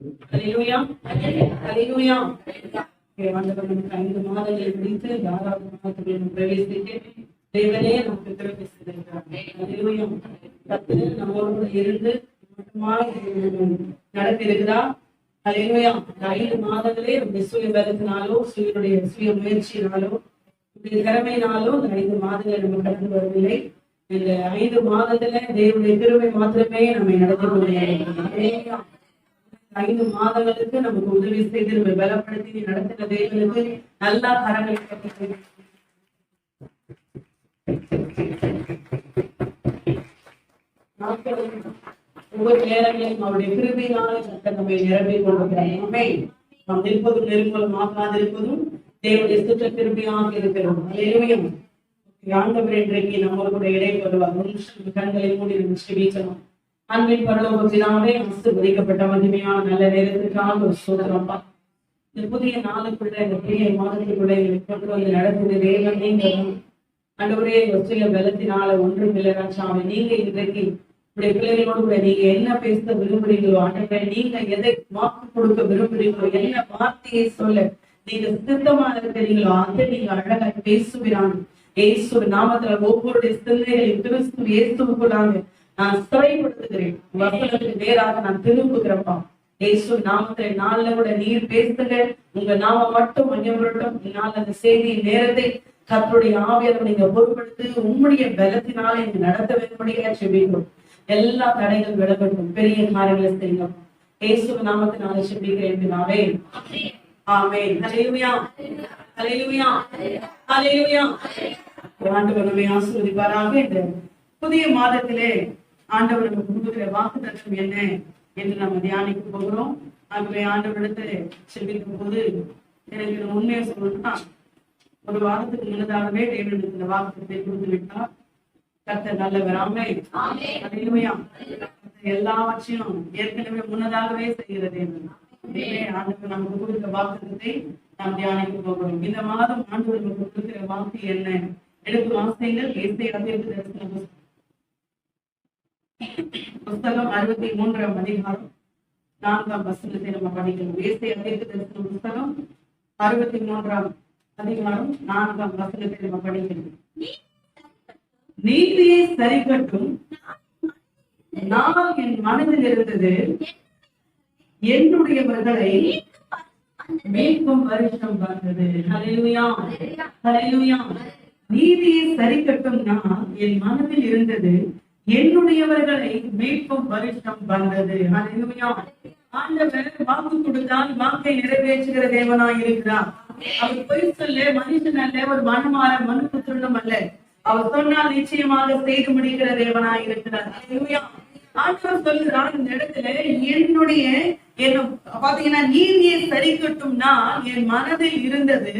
ஹல்லேலூயா ஹல்லேலூயா. ஆண்டவர் நமக்கு 5 மாதங்களை முடித்து 6வது மாதத்துக்குள் பிரவேசிக்க தேவனே நமக்கு கிருபை செய்திருக்கிறார். ஹல்லேலூயா. கர்த்தர் நம்மோடு கூட இருந்து நடத்திருக்கிறார். ஹல்லேலூயா. 5 மாதங்களே சுய பலத்தினாலோ சுய முயற்சியினாலோ திறமையினாலோ 5 மாதங்களை நம்ம கடந்து வரவில்லை. இந்த 5 மாதத்துல தேவனுடைய கிருபை மாத்திரமே நம்மை நடத்தி கொண்டிருக்கிறார். 5 மாதங்களுக்கு நமக்கு உதவி செய்து நம்ம பலப்படுத்தி நடத்தின தேவனுக்கு நல்லா கரங்களை கட்டி ஒவ்வொரு நேரங்களையும் அவருடைய கிருபையினால நம்மை நிரம்பிக் கொண்டிருக்கிறார். நாம் நிற்பதும் நெருங்கலும் தேவனுடைய சுற்ற கிருபையாக இருக்கிறோம். ஹல்லேலூயா. ஆண்டவர் இன்றைக்கு நம்மோடு கூட இடைப்படுவார். கண்களை மூடி நம்ம செபிக்கணும். அன்பின் பரலோக பிதாவே, ஆசீர்வதிக்கப்பட்ட மகிமையான நல்ல நேரத்திற்காக ஒரு ஸ்தோத்திரம். இந்த புதிய நாளுக்குள்ள இந்த புதிய மாதத்துக்குள்ள எங்களுக்கு கொண்டு வந்து நடத்துகிற தேவன் நீங்க. ஆண்டவரே, சுய பலத்தினால ஒன்றும் இல்லை ராஜாவே. நீங்க இன்றைக்கு உடைய பிள்ளைகளோடு கூட நீங்க என்ன பேச விரும்புறீங்களோ, ஆண்டவரே நீங்க எதை வாக்கு கொடுக்க விரும்புறீங்களோ, என்ன வார்த்தையை சொல்ல நீங்க சித்தமா இருக்கிறீங்களோ அதை நீங்க அழகா பேசுகிறாங்க. இயேசு நாமத்துல ஒவ்வொருடைய சிந்தைகளை கிறிஸ்து இயேசுக்குள்ளாங்க நான் சிறைப்படுத்துகிறேன். வசனத்துக்கு நேராக நான் திரும்புகிறப்பா. இயேசு நாமத்தை நாள்ல கூட நீர் பேசுங்க. உங்க நாம மட்டும் மஞ்சப்படட்டும். நாள் அந்த செய்தி நேரத்தை கர்த்தருடைய ஆவியானவர் நீங்க பொறுப்படுத்தி உம்முடைய பலத்தினால நீங்க நடத்த வேண்டும்படியா செபிக்கிறோம். எல்லா தடைகள் விடப்படும். பெரிய காரியங்களை செய்யணும். இயேசு நாமத்தினால செபிக்கிறேன் பிதாவே. ஆமென். ஹல்லேலூயா ஹல்லேலூயா ஹல்லேலூயா. ஆண்டவர் நம்மை ஆசீர்வதிப்பாராக. இந்த புதிய மாதத்திலே ஆண்டவர் நமக்கு கொடுக்கிற வாக்குத்தத்தம் என்ன என்று நம்ம தியானிக்க போகிறோம். ஆகவே ஆண்டவரிடத்துல செபிக்கும் போது எனக்கு உண்மையை சொல்லணும்னா, ஒரு வாரத்துக்கு முன்னதாகவே தேவனுக்கு இந்த வாக்குத்தத்தை கொடுத்து விட்டார். கர்த்தர் நல்லவர். ஆமென். ஹல்லேலூயா. எல்லாவற்றையும் ஏற்கனவே முன்னதாகவே செய்கிறது. ஆண்டவர் நமக்கு கொடுக்கிற வாக்குத்தத்தை நாம் தியானிக்க போகிறோம். இந்த மாதம் ஆண்டவர் நமக்கு கொடுக்கிற வாக்கு என்ன? எடுத்து வாசிங்கள். ஏசாயா தீர்க்கதரிசன புஸ்தகம் 63ஆம் அதிகாரம் 4ஆம் வசனத்தை நம்ம படிக்கணும். ஏசாயா தீர்க்கதரிசன புஸ்தகம் 63ஆம் அதிகாரம் 4ஆம் வசனத்தை நம்ம படிக்கணும். நீதியை சரிகட்டும் நான் என் மனதில் இருந்தது என்னுடையவர்களை மீட்கும் வருஷம் வந்தது. ஹல்லேலூயா ஹல்லேலூயா. நீதியை சரிகட்டும் நான் என் மனதில் இருந்தது என்னுடையவர்களை மீட்கும் வருஷம் வந்தது. ஹல்லேலூயா. ஆண்டவர் வாக்கு கொடுத்தால் வாக்கை நிறைவேற்றுகிற தேவனாய் இருக்கிறார். அவர் பொய் சொல்ல மனுஷன் அல்ல, ஒரு மனு புத்திரனும் அல்ல. அவர் சொன்னால் நிச்சயமாக செய்து முடிக்கிற தேவனாய் இருக்கிறார். ஹல்லேலூயா. ஆண்டவர் சொல்லுகிறார் இந்த இடத்துல, என்னுடைய பாத்தீங்கன்னா நீதியை சரிக்கட்டும்னா என் மனதில் இருந்தது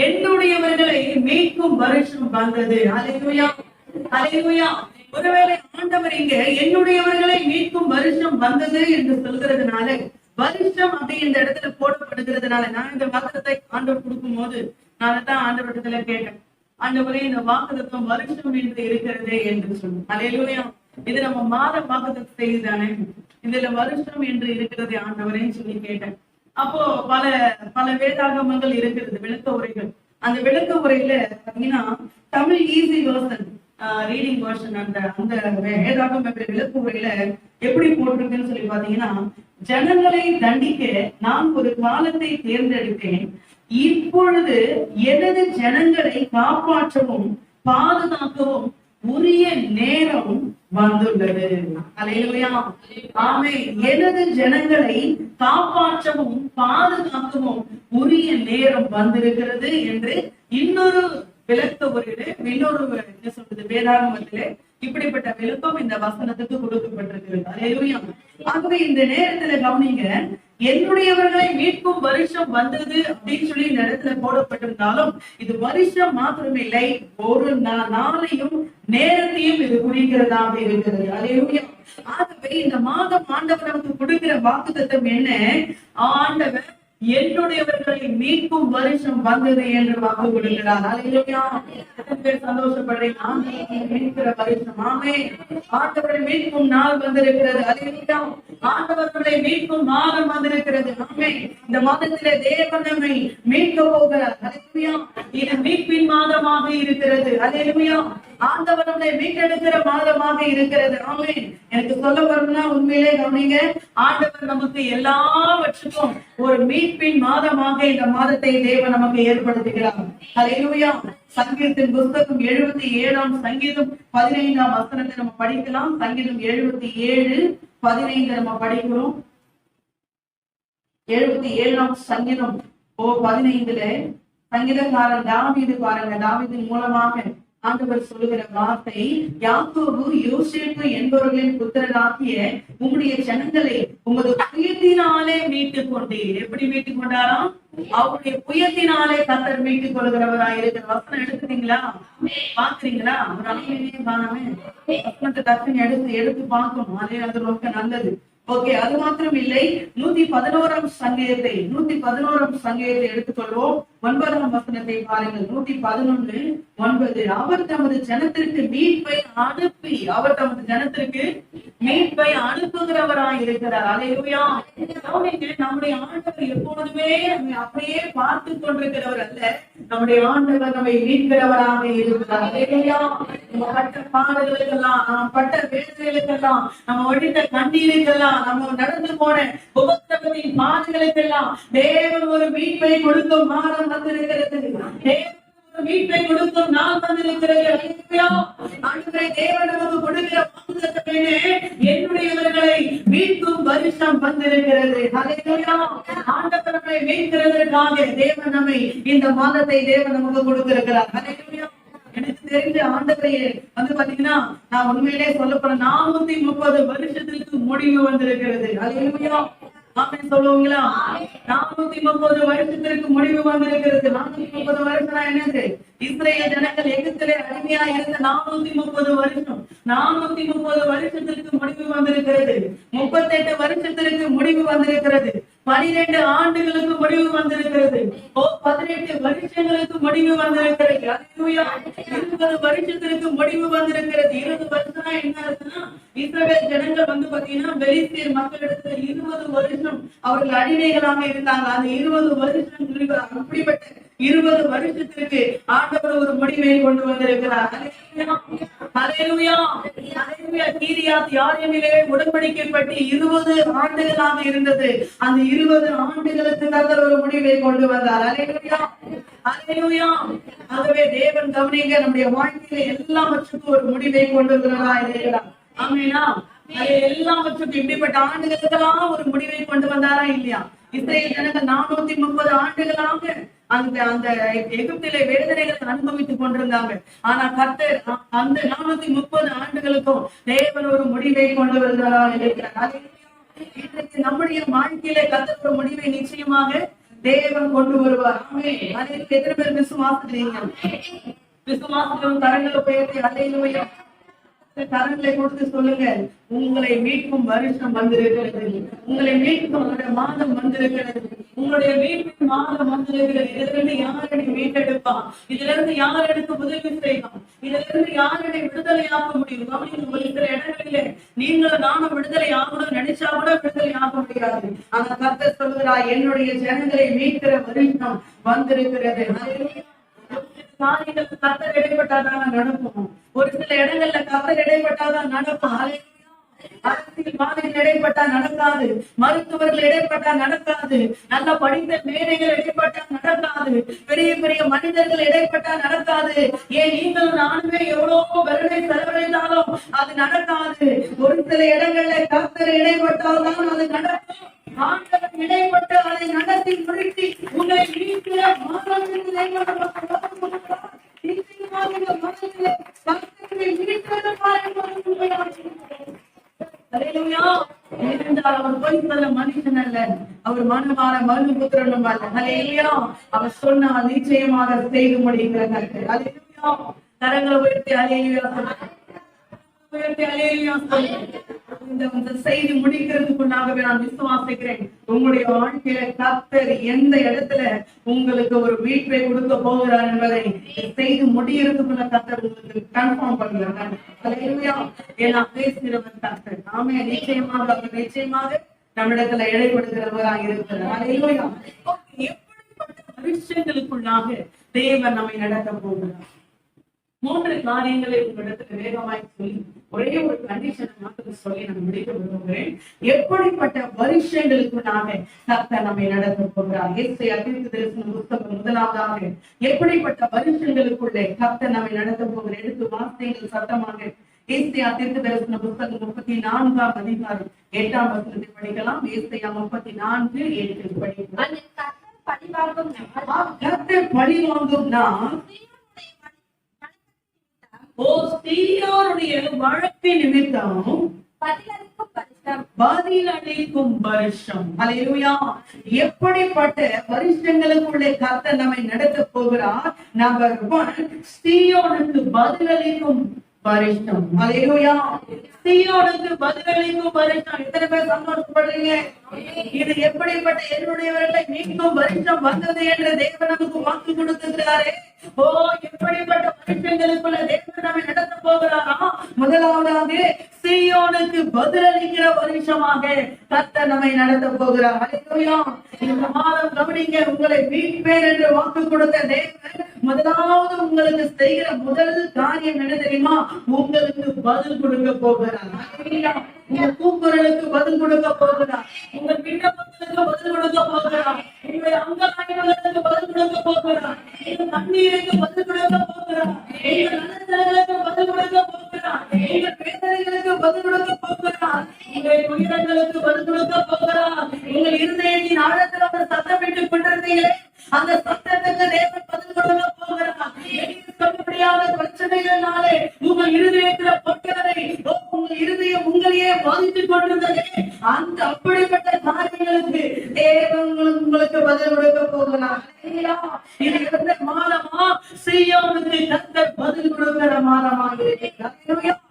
என்னுடையவர்களை மீட்கும் வருஷம் வந்தது. ஹல்லேலூயா ஹல்லேலூயா. ஒருவேளை ஆண்டவர் இங்க என்னுடையவர்களை மீட்கும் வருஷம் வந்தது என்று சொல்கிறதுனால, வருஷம் அப்படி இந்த இடத்துல போடப்படுகிறதுனால, நான் இந்த வாக்குத்தத்தை ஆண்டவர் கொடுக்கும் போது நான் தான் ஆண்டவரிடத்துல கேட்டேன், ஆண்டவரே இந்த வாக்குத்தம் வருஷம் என்று இருக்கிறதே என்று சொன்னோம். ஹல்லேலூயா. இது நம்ம மாத வாக்குத்தத்தை செய்தானே, இதுல வருஷம் என்று இருக்கிறது ஆண்டவரேன்னு சொல்லி கேட்டேன். அப்போ பல வேதாகமங்கள் இருக்கிறது, விளக்க உரைகள். அந்த விளக்க உரையில பாத்தீங்கன்னா Tamil easy version, reading version, அந்த வேதாகம விளக்க உரையில எப்படி போட்டிருக்குன்னு சொல்லி பாத்தீங்கன்னா, ஜனங்களை தண்டிக்க நான் ஒரு காலத்தை தேர்ந்தெடுத்தேன், இப்பொழுது எனது ஜனங்களை காப்பாற்றவும் பாதுகாக்கவும் உரிய நேரம் வந்துள்ளது. ஹல்லேலூயா. ஆமென். எனது ஜனங்களை காப்பாற்றவும் பாதுகாக்கவும் உரிய நேரம் வந்திருக்கிறது என்று இன்னொரு விளக்க உரையிலே, இன்னொரு என்ன சொல்றது, வேதாகமத்திலே இப்படிப்பட்ட விளக்கம் இந்த வசனத்துக்கு கொடுக்கப்பட்டிருக்கிறது. ஹல்லேலூயா. ஆகவே இந்த நேரத்துல கவனிங்க, என்னுடையவர்களை மீட்கும் வருஷம் வந்தது அப்படின்னு சொல்லி இந்த இடத்துல போடப்பட்டிருந்தாலும் இது வருஷம் மாத்திரம் இல்லை, ஒரு நாளையும் நேரத்தையும் இது குறிக்கிறதாக இருக்கிறது. ஹல்லேலூயா. ஆகவே இந்த மாதம் ஆண்டவர் நமக்கு கொடுக்கிற வாக்குத்தத்தம் என்ன? ஆண்டவர் என்னுடையவர்களை மீட்கும் வருஷம் வந்தது என்று வாக்கு கொடுக்கிறார். அல்லேலூயா. சந்தோஷப்படுறேன். ஆண்டவரை மீட்கிற வருஷம். ஆமென். ஆண்டவரை மீட்கும் நாள் வந்திருக்கிறது. அல்லேலூயா. ஆண்டவர்களை மீட்கும் மாதம் வந்திருக்கிறது. ஆமென். இந்த மாதத்திலே தேவன் நம்மை மீட்க போகிறார். அல்லேலூயா. இது மீட்பின் மாதமாக இருக்கிறது. அல்லேலூயா. ஆண்டவர் நம்மை மீட்டெடுக்கிற மாதமாக இருக்கிறது. ஆமென். எனக்கு சொல்ல வரணும்னா உண்மையிலே கவனிங்க, ஆண்டவர் நமக்கு எல்லாவற்றுக்கும் ஒரு மீட்பின் மாதமாக இந்த மாதத்தை தேவன் நமக்கு ஏற்படுத்துகிறார். அல்லேலூயா. சங்கீதத்தின் புத்தகம் 77ஆம் சங்கீதம் 15ஆம் வசனத்தை நம்ம படிக்கலாம். சங்கீதம் 77:15 நம்ம படிக்கிறோம். 77ஆம் சங்கீதம் 15ல சங்கீதக்காரன் தாவீது பாருங்க, தாவீதின் மூலமாக ஆண்டவர் சொல்லுகிற வார்த்தை, யாக்கோபு யோசேப்பு என்பவர்களின் புத்திரராகிய உங்களுடைய ஜனங்களை உமது புயத்தினாலே மீட்டுக் கொண்டீர். எப்படி மீட்டுக் கொண்டாராம்? அவருடைய புயத்தினாலே கர்த்தர் மீட்டுக் கொள்கிறவராய் இருக்கிற வசனம் எடுக்கிறீங்களா? பாக்குறீங்களா? ஒரு அமைதியே காணாம வசனத்தை டக்குன்னு எடுத்து பார்க்கணும். அது ரொம்ப நல்லது. ஓகே, அது மாத்திரம் இல்லை. 111ஆம் சங்கீதத்தை எடுத்துக்கொள்வோம். 9ஆம் வசனத்தை பாருங்கள். 111:9. அவர் தமது ஜனத்திற்கு மீட்பை அனுப்பி, அவர் தமது ஜனத்திற்கு மீட்பை அனுப்புகிறவராய் இருக்கிறார். அல்லேலூயா. நம்முடைய ஆண்டவர் எப்பொழுதுமே அப்படியே பார்த்து கொண்டிருக்கிறவர் அல்ல. நம்முடைய ஆண்டவர் நம்மை மீட்கிறவராக இருக்கிறார். அல்லேலூயா. நம்ம பட்ட பாடுகளுக்கெல்லாம், நாம் பட்ட வேதனைகளுக்கெல்லாம், நம்ம வடித்த கண்ணீருக்கெல்லாம், நம்ம நடந்து போன உபத்திரவத்தின் பாடுகளுக்கெல்லாம் தேவன் ஒரு மீட்பை கொடுக்கும் மாதம் வந்திருக்கிறது. தேவன் ஒரு மீட்பை கொடுக்கும் நாள் வந்திருக்கிறது. ஆண்டவரே, தேவன் நமக்கு கொடுக்கிற வாக்குத்தத்தமே என்னுடையவர்களை மீட்கும் வருஷம் வந்திருக்கிறது. அல்லேலூயா. ஆண்டவர் நம்மை மீட்கிறதற்காக தேவன் நம்மை இந்த மாதத்தை தேவன் நமக்கு கொடுத்திருக்கிறார். அல்லேலூயா. எனக்கு தெரிஞ்ச ஆண்டவரையே பாத்தீங்கன்னா, நான் உண்மையிலே சொல்லப்போற 430 வருஷத்திற்கு முடிவு வந்திருக்கிறது. அல்லேலூயா. ஆமென் சொல்லுவீங்களா? 430 வருஷத்திற்கு முடிவு வந்திருக்கிறது. 430 வருஷம்னா என்னது? இஸ்ரேல் ஜனங்கள் எகிப்திலே அடிமையா இருந்த 430 வருஷம். 430 வருஷத்திற்கு முடிவு வந்திருக்கிறது. 38 வருஷத்திற்கு முடிவு வந்திருக்கிறது. 12 ஆண்டுகளுக்கு முடிவு வந்திருக்கிறது. 18 வருஷங்களுக்கு முடிவு வந்திருக்கிறது. அல்லேலூயா. 20 வருஷத்திற்கு முடிவு வந்திருக்கிறது. 20 வருஷம்னா என்ன இருக்குன்னா, இஸ்ரவேல் ஜனங்கள் பாத்தீங்கன்னா பெலிஸ்தீர் மக்களிடத்துல 20 வருஷம் அவர்கள் அடிமைகளாக இருந்தாங்க. அந்த 20 வருஷம் அப்படிப்பட்ட 20 வருஷத்திற்கு ஆண்டவர் ஒரு முடிவை கொண்டு வந்திருக்கிறார். அல்லேலூயா. அல்லேலூயா. கீரியாத் யாரீமிலே உடன்படிக்கைப்பட்டு 20 ஆண்டுகளாக இருந்தது. அந்த 20 ஆண்டுகளுக்கு கர்த்தர் ஒரு முடிவை கொண்டு வந்தார். அல்லேலூயா. அல்லேலூயா. ஆகவே தேவன் கவனிங்க, நம்முடைய வாழ்க்கையில எல்லாவற்றுக்கும் ஒரு முடிவை கொண்டு வருகிறதா இருக்கிறார். ஆமெனா? எல்லாவற்றுக்கும் இப்படிப்பட்ட ஆண்டுகளுக்கெல்லாம் ஒரு முடிவை கொண்டு வந்தாரா இல்லையா? இஸ்ரேல் ஜனங்கள் 430 ஆண்டுகளாக அந்த எகிப்திலே வேதனைகளை அனுபவித்துக் கொண்டிருந்தாங்க. ஆனா கர்த்தர் அந்த 430 ஆண்டுகளுக்கும் தேவன் ஒரு முடிவை கொண்டு வருகிறதா இருக்கிறார். இன்றைக்கு நம்முடைய வாழ்க்கையிலே கர்த்தர் ஒரு முடிவை நிச்சயமாக தேவன் கொண்டு வருவார். ஆமென். எத்தனை பேர் விசுவாசிக்கிறீங்க? விசுவாசிக்கும் கரங்களை உயர்த்தி அல்லேலூயா கரங்களை கொடுத்து சொல்லுங்க, உங்களை மீட்கும் வருஷம் வந்திருக்கிறது. உங்களை மீட்கும் மாதம் வந்திருக்கிறது. உங்களுடைய மீட்பின் மாதம் வந்திருக்கிறது. இதுல இருந்து யாரடி மீட்டெடுப்பான்? இதுல இருந்து யார் எடுத்து உதவி செய்வான்? இதுல இருந்து யாரடி விடுதலையாக்க முடியும்? அப்படின்னு ஒரு சில இடங்களிலே நீங்களும் நானும் விடுதலை ஆகணும் நினைச்சா கூட விடுதலை ஆக முடியாது. ஆனா கர்த்தர் சொல்கிறார், என்னுடைய ஜனங்களை மீட்கிற வருஷம் வந்திருக்கிறது. காரியங்கள் கர்த்தர் இடைப்பட்டாதான் நடக்கும். ஒரு சில இடங்கள்ல கர்த்தர் இடைப்பட்டாதான் நடக்கும். அரசியல்வாதிகள் இடைப்பட்டா நடக்காது. மருத்துவர்கள் இடைப்பட்டா நடக்காது. நல்ல படித்த மேதைகள் இடைப்பட்டா நடக்காது. பெரிய பெரிய மனிதர்கள் இடைப்பட்டா நடக்காது. ஏன் நீங்களும் நானுமே எவ்வளவோ வருடை செலவழித்தாலும் அது நடக்காது. ஒரு சில இடங்கள்ல கர்த்தர் இடைப்பட்டால்தான் அது நடக்கும். ஆண்டவர் இடைப்பட்டு அதை நடத்தி முடித்து உங்களை மீட்கிற மனுஷன் அல்ல, அவர் மனமாற மனுபுத்திரனும் அல்ல. அல்லேலூயா. அவர் சொன்னால் நிச்சயமாக செய்து முடிகிற கர்த்தர். அல்லேலூயா. கரங்களை உயர்த்தி அல்லேலூயா. இந்த செய்தி முடிக்கிறதுக்குள்ளாகவே நான் விசுவாசிக்கிறேன், உங்களுடைய வாழ்க்கையில கர்த்தர் எந்த இடத்துல உங்களுக்கு ஒரு மீட்பை கொடுக்க போகிறார் என்பதை செய்து முடிகிறதுக்குள்ள கர்த்தர் உங்களுக்கு கன்ஃபார்ம் பண்ணுகிறார். ஏன்னா பேசுகிறவர் கர்த்தர். ஆமே, நிச்சயமாக அவர் நிச்சயமாக நம்மிடத்துல இடைப்படுகிறவராக இருக்கிறார். எப்படிப்பட்ட விஷயங்களுக்குள்ளாக தேவன் நம்மை நடத்த போகிறார்? 3 காரியங்களை உங்களிடத்துல வேகமாய் சொல்லி ஒரே ஒரு கண்டிஷனை மட்டும் சொல்லி நான் முடிக்க விரும்புகிறேன். எப்படிப்பட்ட வருஷங்களுக்குள்ளாக கர்த்தர் நம்மை நடத்த போகிறார்? ஏசாயா தீர்க்கதரிசன புத்தகம் முதலாவதாக எப்படிப்பட்ட வருஷங்களுக்குள்ளே கர்த்தர் நம்மை நடத்த போகிறார்? எடுத்து வார்த்தைகள் சத்தமாக ஏசாயா தீர்க்கதரிசன புத்தகம் 34ஆம் அதிகாரம் 8ஆம் வசனத்தை படிக்கலாம். ஏசாயா 34:8 படிக்கலாம். கர்த்தர் பழிவாங்கும் நாள், சீயோனுடைய வழக்கு நிமித்தம் பதிலளிக்கும் வருஷம். அல்லேலூயா. எப்படிப்பட்ட வருஷங்களுக்குள்ளே கர்த்தர் நம்மை நடத்த போகிறார்? நம்பர் 1, சீயோனுக்கு பதிலளிக்கும் வருஷம். அல்லேலூயா. சீயோனுக்கு பதிலளிக்கும் வருஷம். எத்தனை பேர் சந்தோஷப்படுறீங்க? இது எப்படிப்பட்ட என்னுடையவர்களை மீட்கும் வருஷம் வந்தது என்று தேவன் நமக்கு வாக்கு கொடுத்திருக்கிறாரே. எப்படிப்பட்ட வருஷங்களுக்குள்ள தேவன் நம்மை நடத்த போகிறாரா? முதலாவதாக சீயோனுக்கு பதிலளிக்கிற வருஷமாக கர்த்தர் நம்மை நடத்த போகிறார். அல்லேலூயா. இந்த மாதம் கவனிங்க, உங்களை மீட்பேன் என்று வாக்கு கொடுத்த தேவன் முதலாவது உங்களுக்கு செய்கிற முதல் காரியம் என்ன தெரியுமா? உங்களுக்கு பதில் கொடுக்க போகிறார். உங்க கூக்குரலுக்கு பதில் கொடுக்க போகிறார். உங்கள் விண்ணப்பங்களுக்கு பதில் கொடுக்க போகிறார். உங்களுடைய அங்கலாய்களுக்கு பதில் கொடுக்க போகிறார். உங்கள் கண்ணீருக்கு பதில் கொடுக்க போகிறார். உங்கள் நலன்களுக்கு பதில் கொடுக்க போகிறார். உங்கள் வேதனைகளுக்கு பதில் கொடுக்க போகிறார். உங்கள் துயரங்களுக்கு பதில் கொடுக்க போகிறார். உங்கள் இருதயத்தின் ஆழத்தில் ஒரு சத்தமிட்டுக் கொண்டிருந்தீங்களே, அந்த சத்தத்துக்கு தேவன் பதில் கொடுக்க போகிறார். சொல்ல முடியாத பிரச்சனைகளாலே உங்கள் இருதயத்தில் பொட்டதை, உங்கள் இருதயம் உங்களையே பாதித்துக் கொண்டிருந்ததே, அந்த அப்படிப்பட்ட காரியங்களுக்கு தேவன் உங்களுக்கு பதில் கொடுக்க போகிறார். இது எந்த மாதமா? சீயோனுக்கு கர்த்தர் பதில் கொடுக்கிற மாதமாக இருக்கிறார்.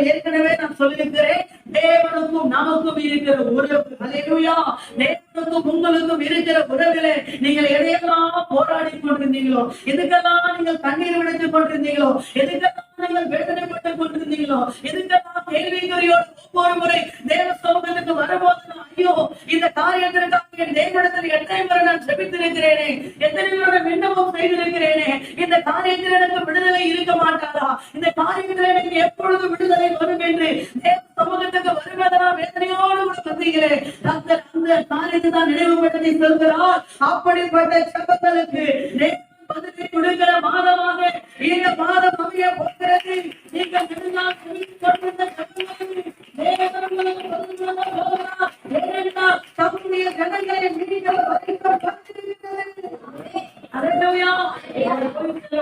ஏற்கனவே நான் சொல்லியிருக்கிறேன், தேவனுக்கும் நமக்கும் இருக்கிற உறவு. அல்லேலூயா. தேவனுக்கும் உங்களுக்கும் இருக்கிற உறவிலே நீங்கள் எதையெல்லாம் போராடி கொண்டிருந்தீங்களோ, எதுக்கெல்லாம் நீங்கள் கண்ணீர் விடுத்துக் கொண்டிருந்தீங்களோ, எதுக்கெல்லாம் நீங்கள் வேதனைப்பட்டுக் கொண்டிருந்தீங்களோ, எதுக்கெல்லாம் கேள்விக்குறியோடு ஒவ்வொரு முறை தேவ சமூகத்துக்கு வரும்போது ஐயோ இந்த காரியத்திற்காக என் தேவனிடத்தில் எத்தனை முறை நான் ஜெபித்திருக்கிறேனே, எத்தனை முறை விண்ணப்பம் செய்திருக்கிறேனே, இந்த காரியத்தில் எனக்கு விடுதலை இருக்க மாட்டாரா, இந்த காரியத்தில் எனக்கு எப்பொழுது விடுதலை வரும் என்று தேவ சமூகத்துக்கு வருவதா வேதனையோடு கூட வந்தீங்களே, அந்த காரியத்தை தான் நினைவுபடுத்தி சொல்கிறார். அப்படிப்பட்ட சபங்களுக்கு பதிலை கொடுக்கிற மாதமாக இந்த மாதம் அமைய போகிறது. நீங்கள் தம்முடைய ஜனங்களை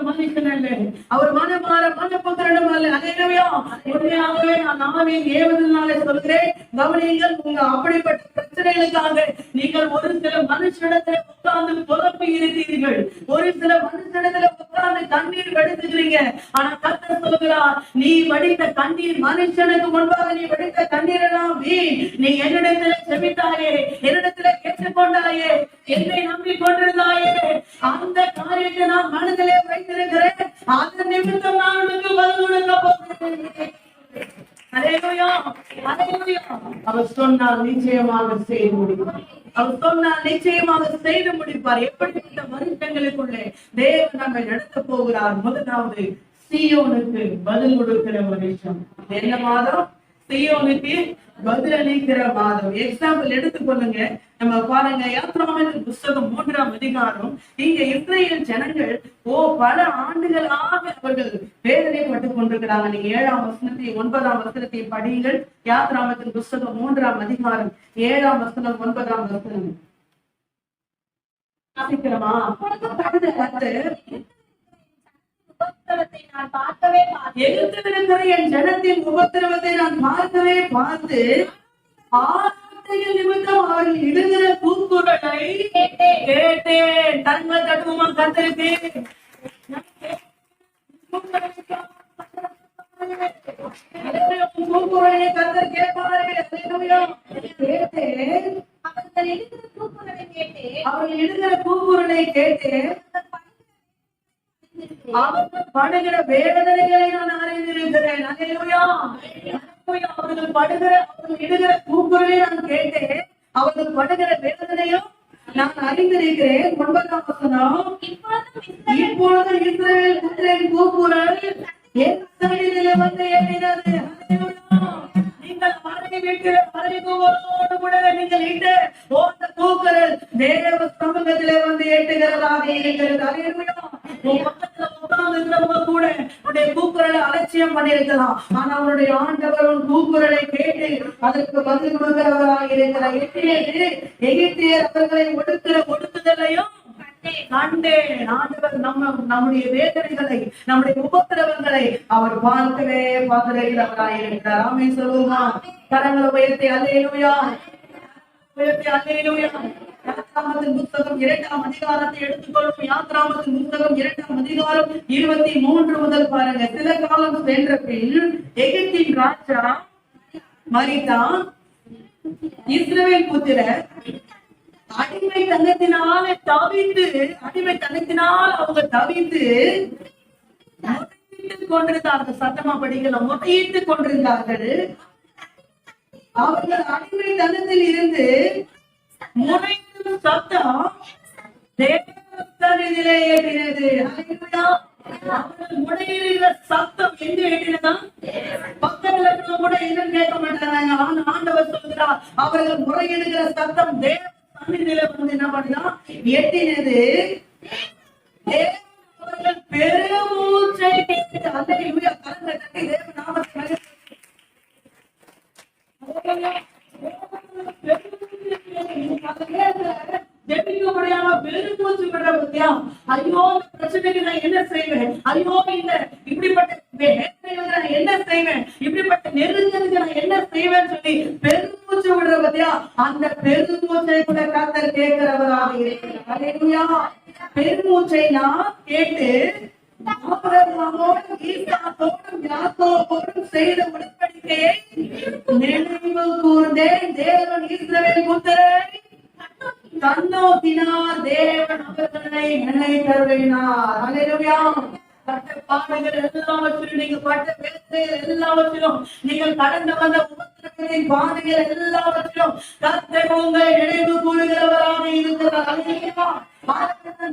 மனுஷன் அல்ல, அவர் மனமாற மனப்பக்கரணும் அல்ல. அல்லேலூயா. உண்மையாகவே நான் நாவின் ஏவதனாலே சொல்கிறேன், கவனியுங்கள். உங்க அப்படிப்பட்ட பிரச்சனைகளுக்காக நீங்கள் ஒரு சில மனுஷனிடத்தில் உட்கார்ந்து குழப்பி இருக்கிறீர்கள், ஒரு சில மனுஷனிடத்தில் உட்கார்ந்து கண்ணீர் வடித்துக்கிறீங்க. ஆனா கர்த்தர் சொல்கிறார், நீ வடித்த கண்ணீர் மனுஷனுக்கு முன்பாக நீ வடித்த கண்ணீர் எல்லாம் வீண். நீ என்னிடத்துல செபித்தாயே, என்னிடத்துல கேட்டுக்கொண்டாயே, என்னை நம்பி கொண்டிருந்தாயே, அந்த காரியத்தை நான் மனதிலே வைத்திருக்கிறேன். அந்த நிமித்தம் நான் உனக்கு பதில் கொடுக்க போகிறேன். அல்லேலூயா. அல்லேலூயா. அவர் சொன்னால் நிச்சயமாக செய்து முடிப்பார். அவர் சொன்னால் நிச்சயமாக செய்து முடிப்பார். எப்படிப்பட்ட வருஷங்களுக்குள்ளே தேவன் நம்மை நடத்த போகிறார்? முதலாவது சீயோனுக்கு பதில் கொடுக்கிற வருஷம். என்ன மாதம்? சீயோனுக்கு பதில் அளிக்கிற மாதம். எக்ஸாம்பிள் எடுத்துக்கொள்ளுங்க. நம்ம பாருங்க, யாத்ராகமத்தின் புத்தகம் 3ஆம் அதிகாரம். இங்க இஸ்ரவேல் ஜனங்கள் பல ஆண்டுகளாக அவர்கள் வேதனைப்பட்டுக் கொண்டிருக்கிறாங்க. நீங்க 7ஆம் வசனத்தை 9ஆம் வசனத்தை படியுங்கள். யாத்ராகமத்தின் புத்தகம் 3ஆம் அதிகாரம் 7ஆம் வசனம் 9ஆம் வசனம். வாசிக்கிறோமா? நான் பார்க்கவே என் ஜனத்தின் உபத்திரவத்தை நான் பார்க்கவே பார்த்து நிமித்தம் அவர்கள் இடுகிற கூக்குரலை கேட்டேன். தங்கள் தட்டுமா கத்திருக்கு கூக்குரலை கர்த்தர் கேட்பாரு. அல்லேலூயா. கேட்டு அவர்கள் இடுகிற கூக்குரலை கேட்டு அவர்கள் படுகிற வேதனைகளை நான் அறிந்திருக்கிறேன். அல்லேலூயா. அவர்கள் இடுகிற கூக்குரலை நான் கேட்டேன், அவர்கள் படுகிற வேதனையும் நான் அறிந்திருக்கிறேன். 9ஆம் வசனம், இப்பொழுது இஸ்ரவேல் புத்திரரின் கூக்குரல் என் சந்நிதியிலே வந்து எட்டினது. நீங்கள் அறிவிப்போடு கூட நீங்கள் இட்டு ஓட்ட கூக்குரல் தேவ சமூகத்திலே வந்து எட்டுகிறதாக இருக்கிறது. அல்லேலூயா. கூட உன்னுடைய கூக்குரலை அலட்சியம் பண்ணிருக்கலாம், ஆனா அவனுடைய ஆண்டவர் உன் கூக்குரலை கேட்டு அதற்கு பதில் கொடுக்கிறவராக இருக்கிறார். எகிப்தியர் அவர்களை ஒடுக்குதலையும் கண்டேன். ஆண்டவர் நம்முடைய வேதனைகளை, நம்முடைய உபத்திரவங்களை அவர் பார்க்கவே பார்க்கிறவராக இருக்கிறார். ஆமென் சொல்லுமா? கரங்களை உயர்த்தி அல்லேலூயா, உயர்த்தி அல்லேலூயா. யாத்ராமத்தின் புத்தகம் 2ஆம் அதிகாரத்தை எடுத்துக்கொள்ளும். யாத்ராமத்தின் புத்தகம் 2ஆம் அதிகாரம் 23 முதல் பாருங்க. சில காலம் சென்ற பின் எகிப்தின் ராஜா மரித்தான். இஸ்ரவேல் புத்திரர் அடிமைத்தனத்தினால தவித்து, அடிமைத்தனத்தினால் அவங்க தவித்து கொண்டிருந்தார்கள். சத்தமா படிக்கலாம். முறையிட்டுக் கொண்டிருந்தார்கள். அவர்கள் அடிமைத்தனத்தில் இருந்து முறையிடும் சத்தம் தேவனிலே ஏறினது. அவர்கள் முறையிடுகிற சத்தம் எங்க ஏறினதா? பக்கத்துல கூட என்னன்னு கேட்க மாட்டாங்க. ஆண்டவர் சொல்கிறார், அவர்கள் முறையிடுகிற சத்தம் தேவ சந்நிதியிலே வந்து என்ன பண்ணுதான் எட்டினது. அவர்கள் பெருமூச்சை அல்லேலூயா. கரங்களை தட்டி தேவ நாமத்தை ஜெபிக்க முடியாம பெருமூச்சு விடுற பத்தியா? ஐயோ இந்த பிரச்சனைக்கு நான் என்ன செய்வேன்? ஐயோ இந்த இப்படிப்பட்ட நான் என்ன செய்வேன்? இப்படிப்பட்ட நெருங்கலுக்கு நான் என்ன செய்வேன் சொல்லி பெருமூச்சு விடுற பத்தியா? அந்த பெருமூச்சை கூட கர்த்தர் கேட்கிறவராக இருக்கிறார். அல்லேலூயா. பெருமூச்சை நான் கேட்டு செய்த உடன்படிக்கையை நினைவு கூர்ந்தேன். தேவன் இஸ்ரவேல் புத்திரரை கண்ணோக்கினார். தேவன் அவர்களை நினைத்தருளினார். அல்லேலூயா. பட்ட பாடுகள் எல்லாவற்றிலும், நீங்க பட்ட வேதனைகள் எல்லாவற்றிலும், நீங்கள் கடந்து வந்த உபத்திரவத்தின் பாதைகள் எல்லாவற்றிலும் கர்த்தர் உங்களை நினைவு கூறுகிறவராக இருக்கிறார். அல்லேலூயா.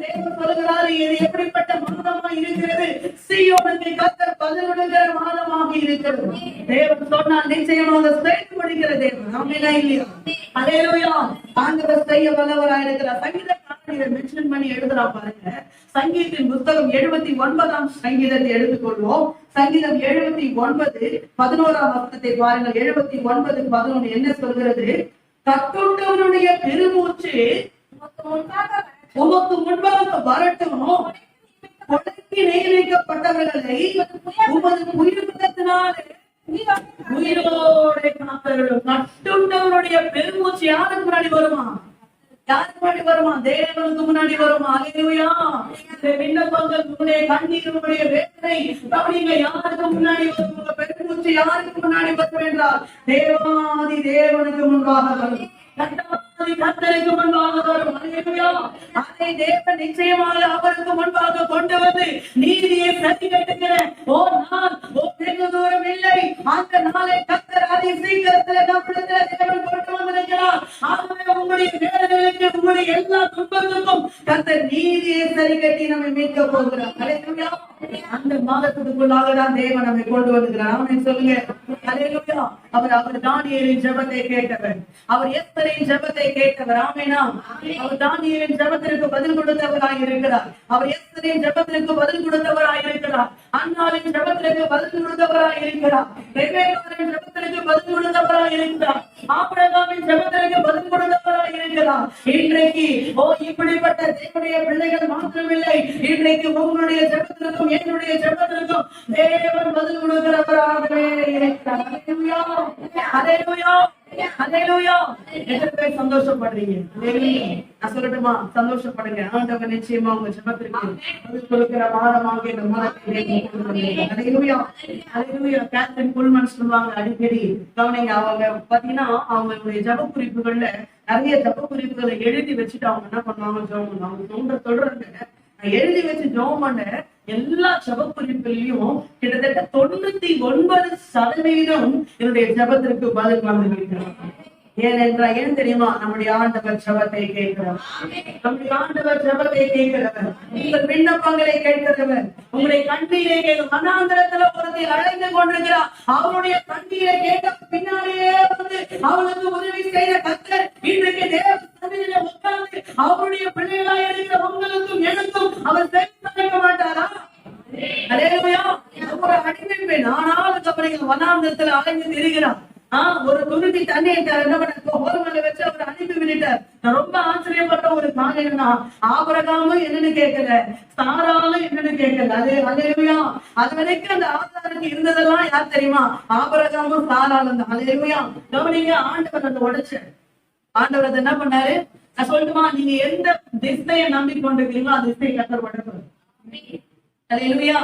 தேவன் சொல்கிறார், இது எப்படிப்பட்ட மாதமா இருக்கிறது? சீயோனுக்கு கர்த்தர் பதிலுடைய மாதமாக இருக்கிறது. தேவன் சொன்னால் நிச்சயமாக செய்து முடிக்கிற தேவன். ஆமென் இல்லையா? அல்லேலூயா. ஆண்டவர் செய்ய வல்லவராக இருக்கிறார். சங்கீதக்காரர் மென்ஷன் பண்ணி எழுதுறா பாருங்க. சங்கீதத்தின் புத்தகம் 79ஆம் சங்கீதத்தை எடுத்துக்கொள்வோம். சங்கீதம் 79 11ஆம் வசனத்தை பாருங்கள். 79:11 என்ன சொல்கிறது? கர்த்தருடைய பெருமூச்சு உமக்கு முன்பாக வரட்டும். கொலைக்கு நியமிக்கப்பட்டவர்களை உமது உயிர்ப்பினாலே உயிரோடு காத்தவர்கள். கட்டுண்டவருடைய பெருமூச்சு யாருக்கு முன்னாடி வருமா? யாருக்கு முன்னாடி வருமா? தேவனுக்கு முன்னாடி வருமா? அல்லேலூயா. விண்ணப்பங்கள், உங்களுடைய கண்ணீர், உங்களுடைய வேதனை கவனிங்க. யாருக்கு முன்னாடி வரும்? உங்க பெருமூச்சு யாருக்கு முன்னாடி வரும் என்றால் தேவாதி தேவனுக்கு முன்பாக வரும். கர்த்தருக்கு முன்பாக வரும். அல்லேலூயா. அதை தேவன் நிச்சயமாக அவருக்கு முன்பாக கொண்டு வந்து நீதியை சரி கட்டுகிற வெகு தூரம் இல்லை. அந்த நாளை கர்த்தர் அதி சீக்கிரத்தில் நம்மிடத்தில் தேவன் கொண்டு வந்திருக்கிறார். ஆகவே உங்களுடைய வேதனைகளுக்கு, உங்களுடைய எல்லா துன்பங்களுக்கும் கர்த்தர் நீதியை சரி கட்டி நம்மை மீட்க போகிறார். அல்லேலூயா. அந்த மாதத்துக்குள்ளாக தான் தேவன் நம்மை கொண்டு வருகிறார். ஆமென் சொல்லுங்க. அல்லேலூயா. அவர் தானியேலின் ஜெபத்தை கேட்டவர். அவர் எஸ்தரின் ஜெபத்தை கேட்டவர். ஆமெனா. அவர் தானியேலின் ஜெபத்திற்கு பதில் கொடுத்தவராய் இருக்கிறார். அவர் எஸ்தரின் ஜெபத்திற்கு பதில் கொடுத்தவராய் இருக்கிறார். அன்னாளின் ஜெபத்திற்கு பதில் கொடுத்தவராய் இருக்கிறார். ரெபெக்காவின் ஜெபத்திற்கு பதில் கொடுத்தவராய் இருக்கிறார். ஆபிரகாமின் ஜெபத்திற்கு பதில் கொடுத்தவராய் இருக்கிறார். இன்றைக்கு இப்படிப்பட்ட தேவனுடைய பிள்ளைகள் மாத்திரமில்லை, இன்றைக்கு உங்களுடைய ஜெபத்திற்கும் என்னுடைய ஜெபத்திற்கும் தேவன் பதில் கொடுக்கிறவராகவே இருக்கிறார். அல்லேலூயா. அல்லேலூயா. ஹல்லேலூயா. எத்தனை பேர் சந்தோஷப்படுறீங்க? நான் சொல்லட்டுமா? சந்தோஷப்படுங்க. ஆண்டவர் நிச்சயமா உங்க ஜெபத்திற்கு பதில் கொடுக்கிற மாதமாக இந்த மாதத்தை ஹல்லேலூயா. ஹல்லேலூயா. கேத்ரின் குல்மன் சொல்லுவாங்க அடிக்கடி, கவனிங்க, அவங்க பாத்தீங்கன்னா அவங்களுடைய ஜெப குறிப்புகள்ல நிறைய ஜெப குறிப்புகளை எழுதி வச்சுட்டு அவங்க என்ன பண்ணுவாங்க, ஜெபம் பண்ணுவாங்க. அவங்க சொல்றாங்க, எழுதி வச்சு ஜெபம் பண்ண எல்லா ஜெப குறிப்புலையும் கிட்டத்தட்ட 99% என்னுடைய ஜெபத்திற்கு பதில் வந்திருக்கிறார். ஏனென்றால் ஏன் தெரியுமா? நம்முடைய ஆண்டவர் ஜெபத்தை கேட்கிறவர். நம்முடைய ஆண்டவர் ஜெபத்தை கேட்கிறவர். உங்கள் விண்ணப்பங்களை கேட்கிறவர். உங்களுடைய கண்ணீரை கேட்கும். வனாந்திரத்துல ஒருத்தர் அழைந்து கொண்டிருக்கிறார். அவருடைய கண்ணீரை கேட்ட பின்னாலேயே வந்து அவளுக்கு உதவி செய்த கர்த்தர் இன்றைக்கு தேவ சந்நிதியிலே உட்கார்ந்து அவருடைய பிள்ளைகளாய் இருக்கிற உங்களுக்கும் எனக்கும் அவர் செய்ய மாட்டாரா? ஹல்லேலூயா. ஒரு அடிமை பெண் ஆனாலும் கவனிங்க, வனாந்திரத்துல அலைந்து திரிகிறார். ஒரு துருத்தி தண்ணி என்ன பண்ண வச்சு அவர் அனுப்பி விட்டார். நான் ரொம்ப ஆச்சரியப்பட்ட ஒரு காரியம்னா, ஆபிரகாமும் என்னன்னு கேட்கல, சாராலும் என்னன்னு கேட்கல. ஹல்லேலூயா. அது வரைக்கும் அந்த ஆதாரத்துக்கு இருந்ததெல்லாம் யார் தெரியுமா? ஆபிரகாமும் சாராலும் தான். ஹல்லேலூயா. கவனிங்க, ஆண்டவர் அந்த உடைச்சார். ஆண்டவர் அதை என்ன பண்ணாரு? நான் சொல்லட்டுமா? நீங்க எந்த திசையை நம்பி கொண்டிருக்கீங்களோ அந்த திசையை கர்த்தர் உடைப்பார். ஹல்லேலூயா.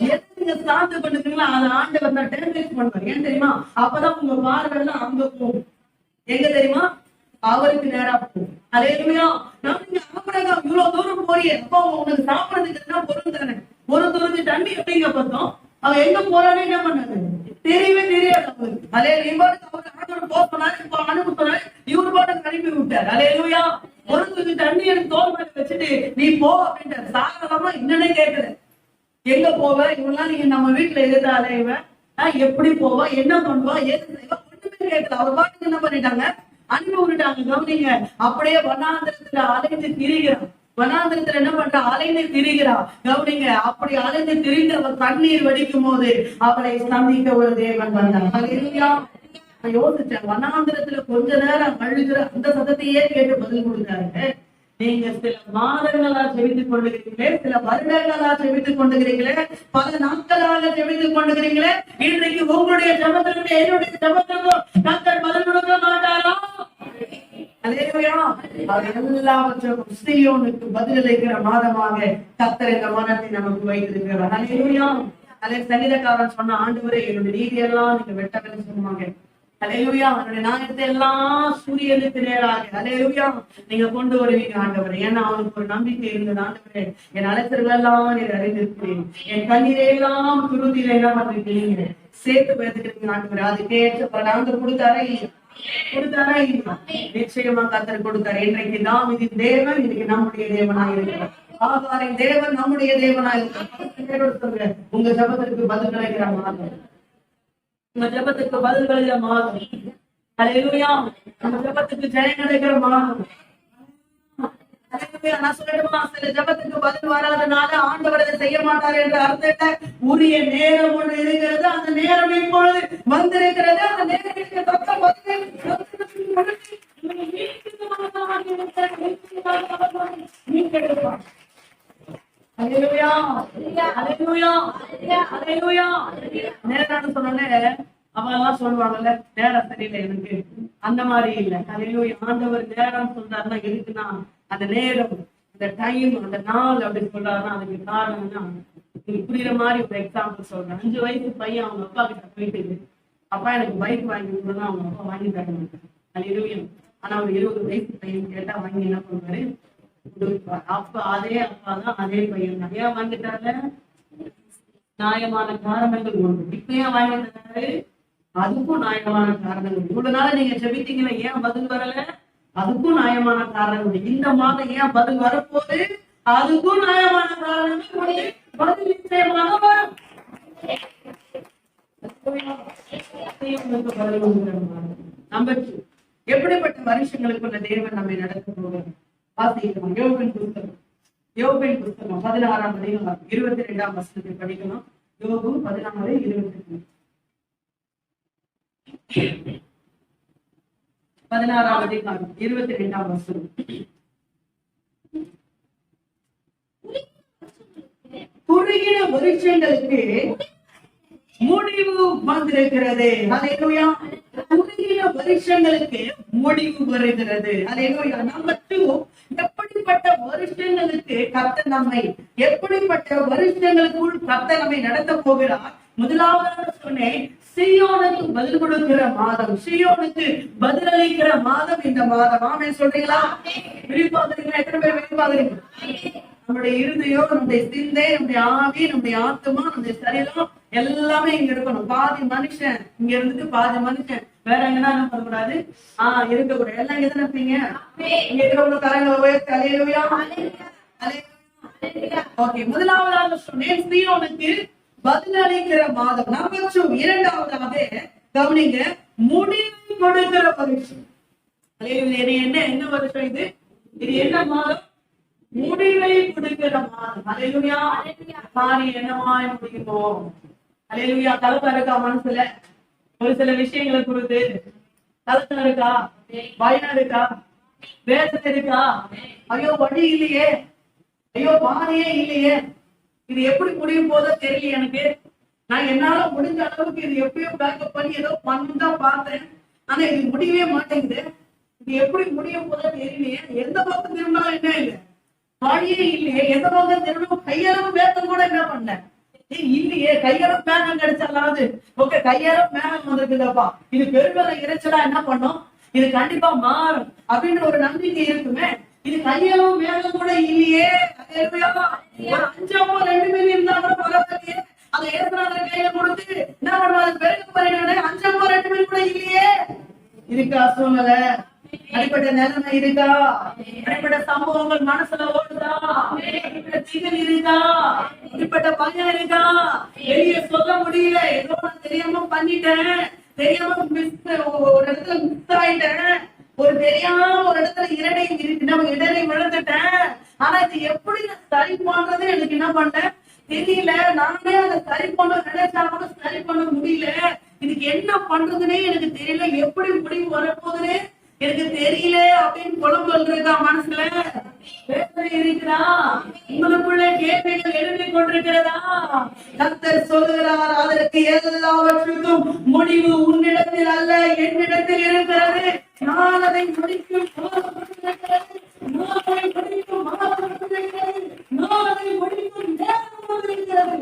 எது நீங்க சார்ந்து கொண்டிருக்கீங்களோ அதை ஆண்டவர் தான் டெர்மினேட் பண்ணுவார். ஏன் தெரியுமா? அப்பதான் உங்க பார்வையெல்லாம் அங்க போகும். எங்க தெரியுமா? அவருக்கு நேரா போகும். ஹல்லேலூயா. நீங்க ஆபிரகாம் இவ்வளவு தூரம் போறியே, அப்போ உங்களுக்கு சாப்பிடறதுக்கு என்ன பொருள் தானே? ஒரு துருத்தி தண்ணி எப்படிங்க பார்த்தோம்? அவ எங்க போறானே என்ன பண்ணாரு? தெரியவே தெரியாது அவருக்கு. ஆண்டவர் போக சொன்னாரு, இப்போ அனுப்ப சொன்னாரு, இவரு பாட்டுக்கு அனுப்பி விட்டார். ஹல்லேலூயா. ஒரு துருத்தி தண்ணி எனக்கு தோல் மேல வச்சுட்டு நீ போ அப்படின்ட்டாரு. சாதாரணமா என்னன்னே கேட்கல. எங்க போவ? இவெல்லாம் நீங்க நம்ம வீட்டுல இருந்தாலே இவன் எப்படி போவா, என்ன பண்ணுவா, எது செய்வா, ஒண்ணுமே கேட்கல. அவர் பாட்டுக்கு என்ன பண்ணிட்டாங்க? அனுப்பி விட்டுட்டாங்க. கவனிங்க, அப்படியே வனாந்திரத்துல அலைந்து திரிகிறான். வனாந்திரத்துல என்ன பண்றா? அலைந்து திரிகிறா. கவனிங்க, அப்படி அலைந்து திரிந்து அவர் கண்ணீர் வடிக்கும் போது அவளை சந்திக்க ஒரு தேவன் வந்தார். நான் யோசிச்சேன், வனாந்திரத்துல கொஞ்ச நேரம் அழுகிற அந்த சத்தத்தையே கேட்டு பதில் கொடுத்தாரு. நீங்க சில மாதங்களா ஜெபித்துக் கொண்டிருக்கிறீங்களே, சில வருடங்களா ஜெபித்துக் கொண்டிருக்கிறீங்களே, பல நாட்களாக ஜெபித்துக் கொண்டிருக்கிறீங்களே, இன்றைக்கு உங்களுடைய ஜெபத்திற்கு என்னுடைய ஜெபத்திற்கும் கர்த்தர் பதில் கொடுக்க மாட்டாரா? ஹல்லேலூயா. எல்லாவற்றுக்கும் சீயோனுக்கு பதிலளிக்கிற மாதமாக கர்த்தர் இந்த மாதத்தை நமக்கு வைத்திருக்கிறார். ஹல்லேலூயா. சங்கீதக்காரன் சொன்ன, ஆண்டவரே என்னுடைய நீதியெல்லாம் நீங்க வெட்டவேன்னு சொல்லுவாங்க. ஹல்லேலூயா. அவனுடைய நியாயத்தை எல்லாம் சூரியனுக்கு நேராக ஹல்லேலூயா நீங்க கொண்டு வருவீங்க ஆண்டவரே. ஏன்னா அவனுக்கு ஒரு நம்பிக்கை இருந்தது. ஆண்டவரே, என் அழைத்தர்கள் எல்லாம் நீர் அறிந்திருக்கிறேன், என் கண்ணீரை எல்லாம் துருதியில என்ன பண்ணிருக்கீங்க, சேர்த்து வைத்துக்கிறீங்க ஆண்டவரே. அது கேட்டு பலனாந்து கொடுத்தாரே இல்லையா? நிச்சயமா கர்த்தர் கொடுத்தாரு. இன்றைக்கு தாவீதின் தேவன் இன்னைக்கு நம்முடைய தேவனாய் இருக்கிறார். ஆகாரின் தேவன் நம்முடைய தேவனாய் இருக்கிறார். உங்க ஜெபத்திற்கு பதில் கிடைக்கிற மாதம், உங்க ஜெபத்துக்கு பதில் கிடைக்கிற மாதம். ஹல்லேலூயா. உங்க ஜெபத்துக்கு ஜெயம் கிடைக்கிற மாதம். நான் சொல்லட்டுமா? சில ஜெபத்துக்கு பதில் வராதனால ஆண்டவர் அதை செய்ய மாட்டார் என்ற அர்த்தத்தை, உரிய நேரம் ஒன்று இருக்கிறது, அந்த நேரம் இப்பொழுது வந்திருக்கிறது. அந்த நேரத்திற்கு தக்க பதில் ஹல்லேலூயா. ஹல்லேலூயா. ஹல்லேலூயா. நேரம் சொன்னே அவங்க எல்லாம் சொல்லுவாங்கல்ல, நேரம் சரியில்லை எனக்கு, அந்த மாதிரி இல்லை. ஹல்லேலூயா. ஆண்டவர் நேரம் சொல்றாருன்னா எதுக்குன்னா, அந்த நேரம், அந்த டைம், அந்த நாள் அப்படி சொல்றாருன்னா அதுக்கு காரணம்னா, புரியுற மாதிரி ஒரு எக்ஸாம்பிள் சொல்றேன். 5 வயசு பையன் அவங்க அப்பா கிட்ட போயிட்டு, அப்பா எனக்கு பைக் வாங்கி கொடுத்தா அவங்க அப்பா வாங்கி தர மாட்டாங்க. ஹல்லேலூயா. ஆனா ஒரு 20 வயசு பையன் கேட்டா வாங்கி என்ன பண்ணுவாரு? அப்ப அதே அப்பாதான் அதே பையன் தான். ஏன் வாங்கி தரல? நியாயமான காரணங்கள் உண்டு. இப்ப ஏன் வாங்கி தராரு? அதுக்கும் நியாயமான காரணங்கள். இவ்வளவு நாள் நீங்க ஜெபித்தீங்கன்னா ஏன் பதில் வரல? அதுக்கும் நியாயமான காரணங்கள். இந்த மாதம் ஏன் பதில் வரப்போகுது? அதுக்கும் நியாயமான காரணங்கள். பதில் நிச்சயமாக வரும். நம்பர் 2, எப்படிப்பட்ட வருஷங்களுக்குள்ள தேவன் நம்மை நடத்த போகிறார்? வாசிக்கலாம். யோபின் புத்தகம் 16ஆம் அதிகாரம் 22ஆம் வசனத்தை படிக்கலாம். யோபு 16:22. 16ஆம் அதிகாரம் 22ஆம் வசனம். குறுகின வருஷங்களுக்கு முடிவு வந்திருக்கிறது. ஹல்லேலூயா. குறுகிய வருஷங்களுக்கு முடிவு வருகிறது. அல்லேலூயா. நம்பர் 2, எப்படிப்பட்ட வருஷங்களுக்கு கர்த்தர் நம்மை எப்படிப்பட்ட வருஷங்களுக்குள் கர்த்தர் நம்மை நடத்த போகிறார்? முதலாவதாக சொன்னேன், சீயோனுக்கு பதில் கொடுக்கிற மாதம், சீயோனுக்கு பதிலளிக்கிற மாதம் இந்த மாதம். ஆமென் சொல்றீங்களா? விரிவாகிறீங்களா? எத்தனை பேர் விரிவாகிறீங்க? நம்முடைய இருதயம், நம்முடைய சிந்தை, நம்முடைய ஆவி, நம்முடைய ஆத்மா, நம்முடைய சரீரம் எல்லாமே இங்க இருக்கணும். பாதி மனுஷன் இங்க இருந்துட்டு பாதி மனுஷன் வேற எங்கன்னா என்ன பண்ணக்கூடாது, இருக்கக்கூடாது. எல்லாம் இங்க தானே இருப்பீங்க. இங்க இருக்கிறவங்க கரங்களை உயர்த்தி அல்லேலூயா. ஓகே, முதலாவதாக சொன்னேன் சீயோனுக்கு பதிலளிக்கிற மாதம். நம்பர் 2, இரண்டாவதாக கவனிங்க, முடிவு கொடுக்கிற வருஷம். என்ன வருஷம் இது? இது என்ன மாதம்? முடிவை கொடுக்கிற மாதம். அல்லேலூயா. காரியம் என்னமாய் முடியுமோ? அல்லேலூயா. கலக்கம் இருக்கா மனசுல? ஒரு சில விஷயங்களை குறித்து கலக்கம் இருக்கா? பயம் இருக்கா? வேதனை இருக்கா? ஐயோ வழி இல்லையே, ஐயோ பாதையே இல்லையே, இது எப்படி முடியும் போதோ தெரியல எனக்கு. நான் என்னால முடிஞ்ச அளவுக்கு இது எப்படியோ பேக்கப் பண்ணி ஏதோ பண்ணதான் பார்த்தேன். ஆனா இது முடியவே மாட்டேங்குது. இது எப்படி முடியும் போதோ தெரியலையே. எந்த பக்கம் திரும்பினாலும் என்ன இல்லை, வழியே இல்லையே. எந்த பக்கம் திரும்பவும் கையளவு வேகம் கூட என்ன பண்ண இல்லையே. கையளவு மேகம் கிடைச்சாலாவது ஓகே, கையளவு மேகம் வந்திருக்குதப்பா, இது பெருவரை இறைச்சலா என்ன பண்ணும், இது கண்டிப்பா மாறும் அப்படின்ற ஒரு நம்பிக்கை இருக்குமே. இது கையளவு மேகம் கூட இல்லையே. ஒரு 5 அப்போ 2 மீன் இருந்தா கூட பரவாயில்லையே. அதை ஏற்கனவே கையில கொடுத்து என்ன பண்ணுவாங்க, பெருக்க போறீங்க. 5 அப்போ 2 மீன் கூட இல்லையே. இருக்கா சூழ்நிலை? அடிப்பட்ட நிலைமை இருக்கா? அடிப்பட்ட சம்பவங்கள் மனசுல ஓடுதா? திகில் இருக்கா? இப்படிப்பட்ட பயம் இருக்கா? வெளியே சொல்ல முடியல, ஏதோ நான் தெரியாம பண்ணிட்டேன், தெரியாம ஒரு இடத்துல மிஸ் ஆயிட்டேன், ஒரு தெரியாம ஒரு இடத்துல இடரை விழுந்துட்டேன். ஆனா இது எப்படி நான் சரி பண்றது எனக்கு என்ன பண்ணேன் தெரியல. நானே அதை சரி பண்ண நினைச்சாலும் சரி பண்ண முடியல. இதுக்கு என்ன பண்றதுன்னே எனக்கு தெரியல. எப்படி முடிவு வரப்போகுதுன்னு எனக்கு தெரியல அப்படின்னு புலம்பல் இருக்கா மனசுல? வேதனை இருக்கிறா? உங்களுக்குள்ள கேள்விகள் எழுதி கொண்டிருக்கிறதா? கர்த்தர் சொல்லுகிறார், அதற்கு எல்லாவற்றுக்கும் முடிவு உன்னிடத்தில் அல்ல, என்னிடத்தில் இருக்கிறது. நான் அதை முடிக்கும், நான் அதை முடிக்கும், நான் அதை முடிக்கும் நேரம் இருக்கிறது.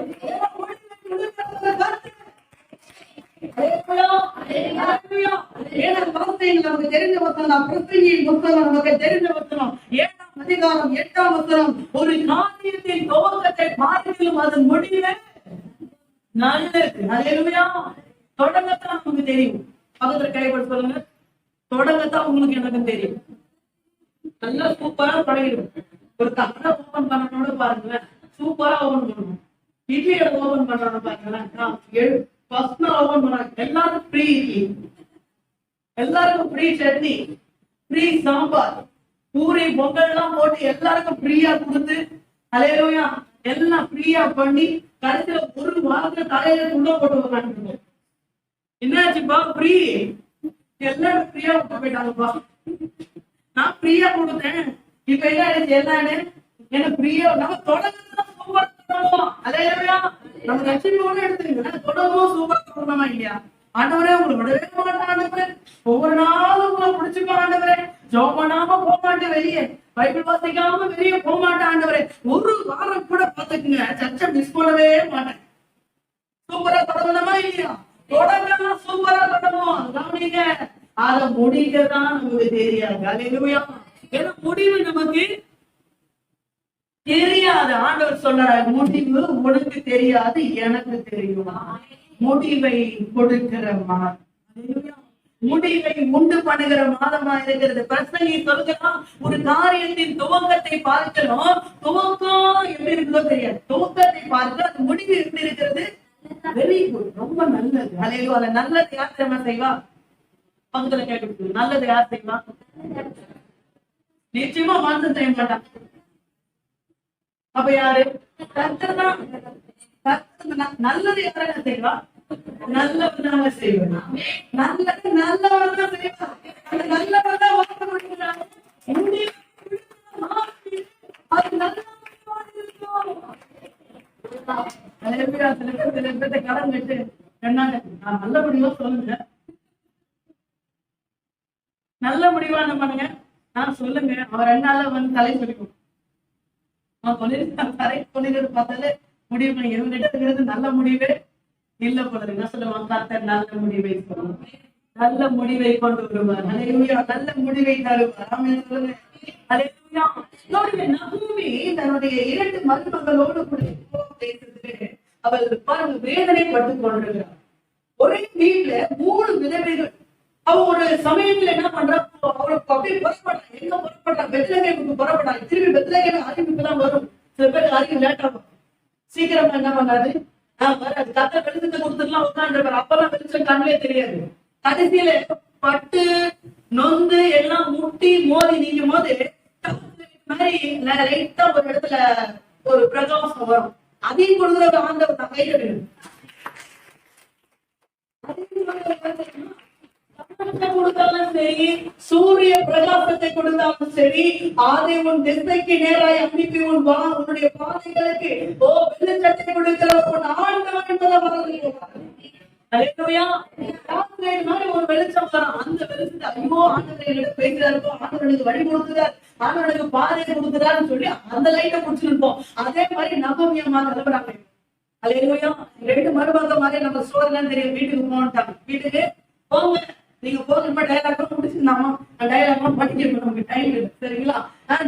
நமக்கு தெரிஞ்ச வசனம், பிரசங்கியின் புத்தகம் நமக்கு தெரிஞ்ச வசனம் 7ஆம் அதிகாரம் 8ஆம் வசனம், ஒரு காரியத்தின் துவக்கத்தை பார்க்கிலும் அதன் முடிவே நல்லது. அல்லேலூயா. தொடங்கத்தான் நமக்கு தெரியும். பக்கத்துல கைப்பட சொல்லுங்க, தொடங்கத்தான் உங்களுக்கு எனக்கு தெரியும். நல்லா சூப்பரா தொடங்கிடும். ஒரு கடை ஓபன் பண்ணணும்னு பாருங்களேன், சூப்பரா ஓபன் பண்ணணும். இட்லி கடை ஓபன் பண்றாங்க பாருங்களேன், ஃபர்ஸ்ட் நாள் ஓபன் பண்ணாங்க, எல்லாரும் ஃப்ரீ இட்லி, எல்லாருக்கும் ஃப்ரீ சட்னி, ஃப்ரீ சாம்பார், பூரி பொங்கல் எல்லாம் போட்டு எல்லாருக்கும் ஃப்ரீயா கொடுத்து, அல்லேலூயா, எல்லாம் ஃப்ரீயா பண்ணி கடைசியில ஒரு வாரத்துல தலையில உள்ள போட்டு உட்காந்துருக்கோம். என்னாச்சுப்பா ஃப்ரீ? எல்லாரும் ஃப்ரீயா விட்டு போயிட்டாங்கப்பா. நான் ஃப்ரீயா கொடுத்தேன், இப்ப என்ன ஆயிடுச்சு? எல்லாமே எனக்கு ஃப்ரீயா. நம்ம தொடர்ந்து சூப்பர் தொடங்குவோம். அல்லேலூயா. நம்ம லட்சியம் எடுத்துருங்க, தொடர்ந்தும் சூப்பர் தொடங்கணுமா இல்லையா? ஆண்டவரே உங்களுக்கு விடவே மாட்டாண்டவரே, ஒவ்வொரு நாளும் உங்களை பிடிச்சுக்கோ ஆண்டவரே, ஜோம் பண்ணாம போக மாட்டேன், வெளியே பைபிள் வாசிக்காம வெளியே போக மாட்டேன் ஆண்டவரே. ஒரு வாரம் கூட பாத்துக்குங்க, சர்ச்சை மிஸ் பண்ணவே மாட்டேன். சூப்பரா தொடங்கணுமா இல்லையா? தொடங்கலாம், சூப்பரா தொடங்குவோம். கவனிங்க, அதை முடிக்கதான் நமக்கு தெரியாது. அல்லேலூயா. ஏன்னா முடிவு நமக்கு தெரியாது. ஆண்டவர் சொல்றாரு, முடிவு உனக்கு தெரியாது, எனக்கு தெரியும். முடிவை கொடுக்கிற மாதம், முடிவை உண்டு பண்ணுகிற மாதமா இருக்கிறது. பிரசங்கி சொல்லுகிறான், ஒரு காரியத்தின் துவக்கத்தை பார்க்கணும். துவக்கம் எப்படி இருக்குதோ தெரியாது, துவக்கத்தை பார்க்க அது முடிவு எப்படி இருக்கிறது? வெரி குட், ரொம்ப நல்லது. அல்லேலூயா. அந்த நல்லது யார் தெரியுமா செய்வா? பக்கத்துல கேட்டு, நல்லது யார் செய்வா? நிச்சயமா மாற்றம் செய்ய மாட்டான். அப்ப யாரு? கர்த்தர் தான். நல்லது யாராக செய்வா? நல்லவனாக செய்வா. நல்லது நல்லவன் தான் செய்வா. அந்த நல்லவன் தான் வாழ முடியும். சில பேர்த்த கடன் வச்சு என்னங்க நான் நல்லபடியோ சொல்லுங்க, நல்ல முடிவா என்ன பண்ணுங்க, சொல்லுங்க. அவர் 2 நாள்ல வந்து தலை சொல்லிக்கும். தலை சொல்லிக்கிறது பார்த்தாலே முடிவு பண்ணி இவங்கிட்ட இருக்கிறது நல்ல முடிவே இல்ல போல. என்ன சொல்லுவாங்க, கர்த்தர் நல்ல முடிவை சொல்லுவாங்க, நல்ல முடிவை கொண்டு வருவார். ஹல்லேலூயா. நல்ல முடிவை தருவார். ஆமென் சொல்லுங்க. ஹல்லேலூயா. நகூமி தன்னுடைய 2 மருமகளோடு கூட பேசுறதுக்கு அவள் பாருங்க வேதனை பட்டு கொண்டிருக்கிறார். ஒரே வீட்டுல 3 விதவைகள். அவ ஒரு சமயத்துல என்ன பண்றா, அவளுக்கு அப்படியே புறப்படுறா. எங்க புறப்படுறா? பெத்லகேமுக்கு புறப்படுறா. திரும்பி பெத்லகேம் அறிவிப்பு தான் வரும். சில பேருக்கு அறிவு லேட் ஆகும். சீக்கிரமா என்ன பண்ணாது, வராது. கத்த வெளிச்சத்தை கொடுத்துட்டுலாம் உட்காந்துருப்பாரு. அப்பெல்லாம் வெளிச்சம் கண்ணிலே தெரியாது. கடைசியில பட்டு நொந்து எல்லாம் முட்டி மோதி நீங்கும் போது மாதிரி லைட்டா ஒரு இடத்துல ஒரு பிரகாசம் வரும். அதையும் கொடுக்குற ஆண்டவர் தான் கையில கொடுத்தாலும் சரி, சூரிய பிரகாசத்தை கொடுத்தாலும் சரி, அதை உன் திசைக்கு நேராய் அனுப்பி உன்னுடைய பாதைகளுக்கு வெளிச்சத்தை கொடுக்கிற உன் ஆண்டவர் என்பதை மறந்து ஒரு வெளிச்சம் வரும். அந்த வெளிச்சத்தை ஐயோ ஆண்டவர்களுக்கு பேசுறாருப்போ, ஆண்டவர்களுக்கு வழி கொடுக்குறாரு, ஆண்டவர்களுக்கு பாதையை கொடுக்குறாருன்னு சொல்லி அந்த லைட்டை முடிச்சிருப்போம். அதே மாதிரி நகோமியமா கிளம்புறாங்க. அல்லேலூயா. 2 மருமக மாதிரி நம்ம சோதனை தெரியும். வீட்டுக்கு போன்ட்டாங்க. வீட்டுக்கு போங்க, நீங்க போங்க. டைலாக் முடிச்சிருந்தாமா, டைலாக் படிக்க நமக்கு டைம் இல்லை. சரிங்களா?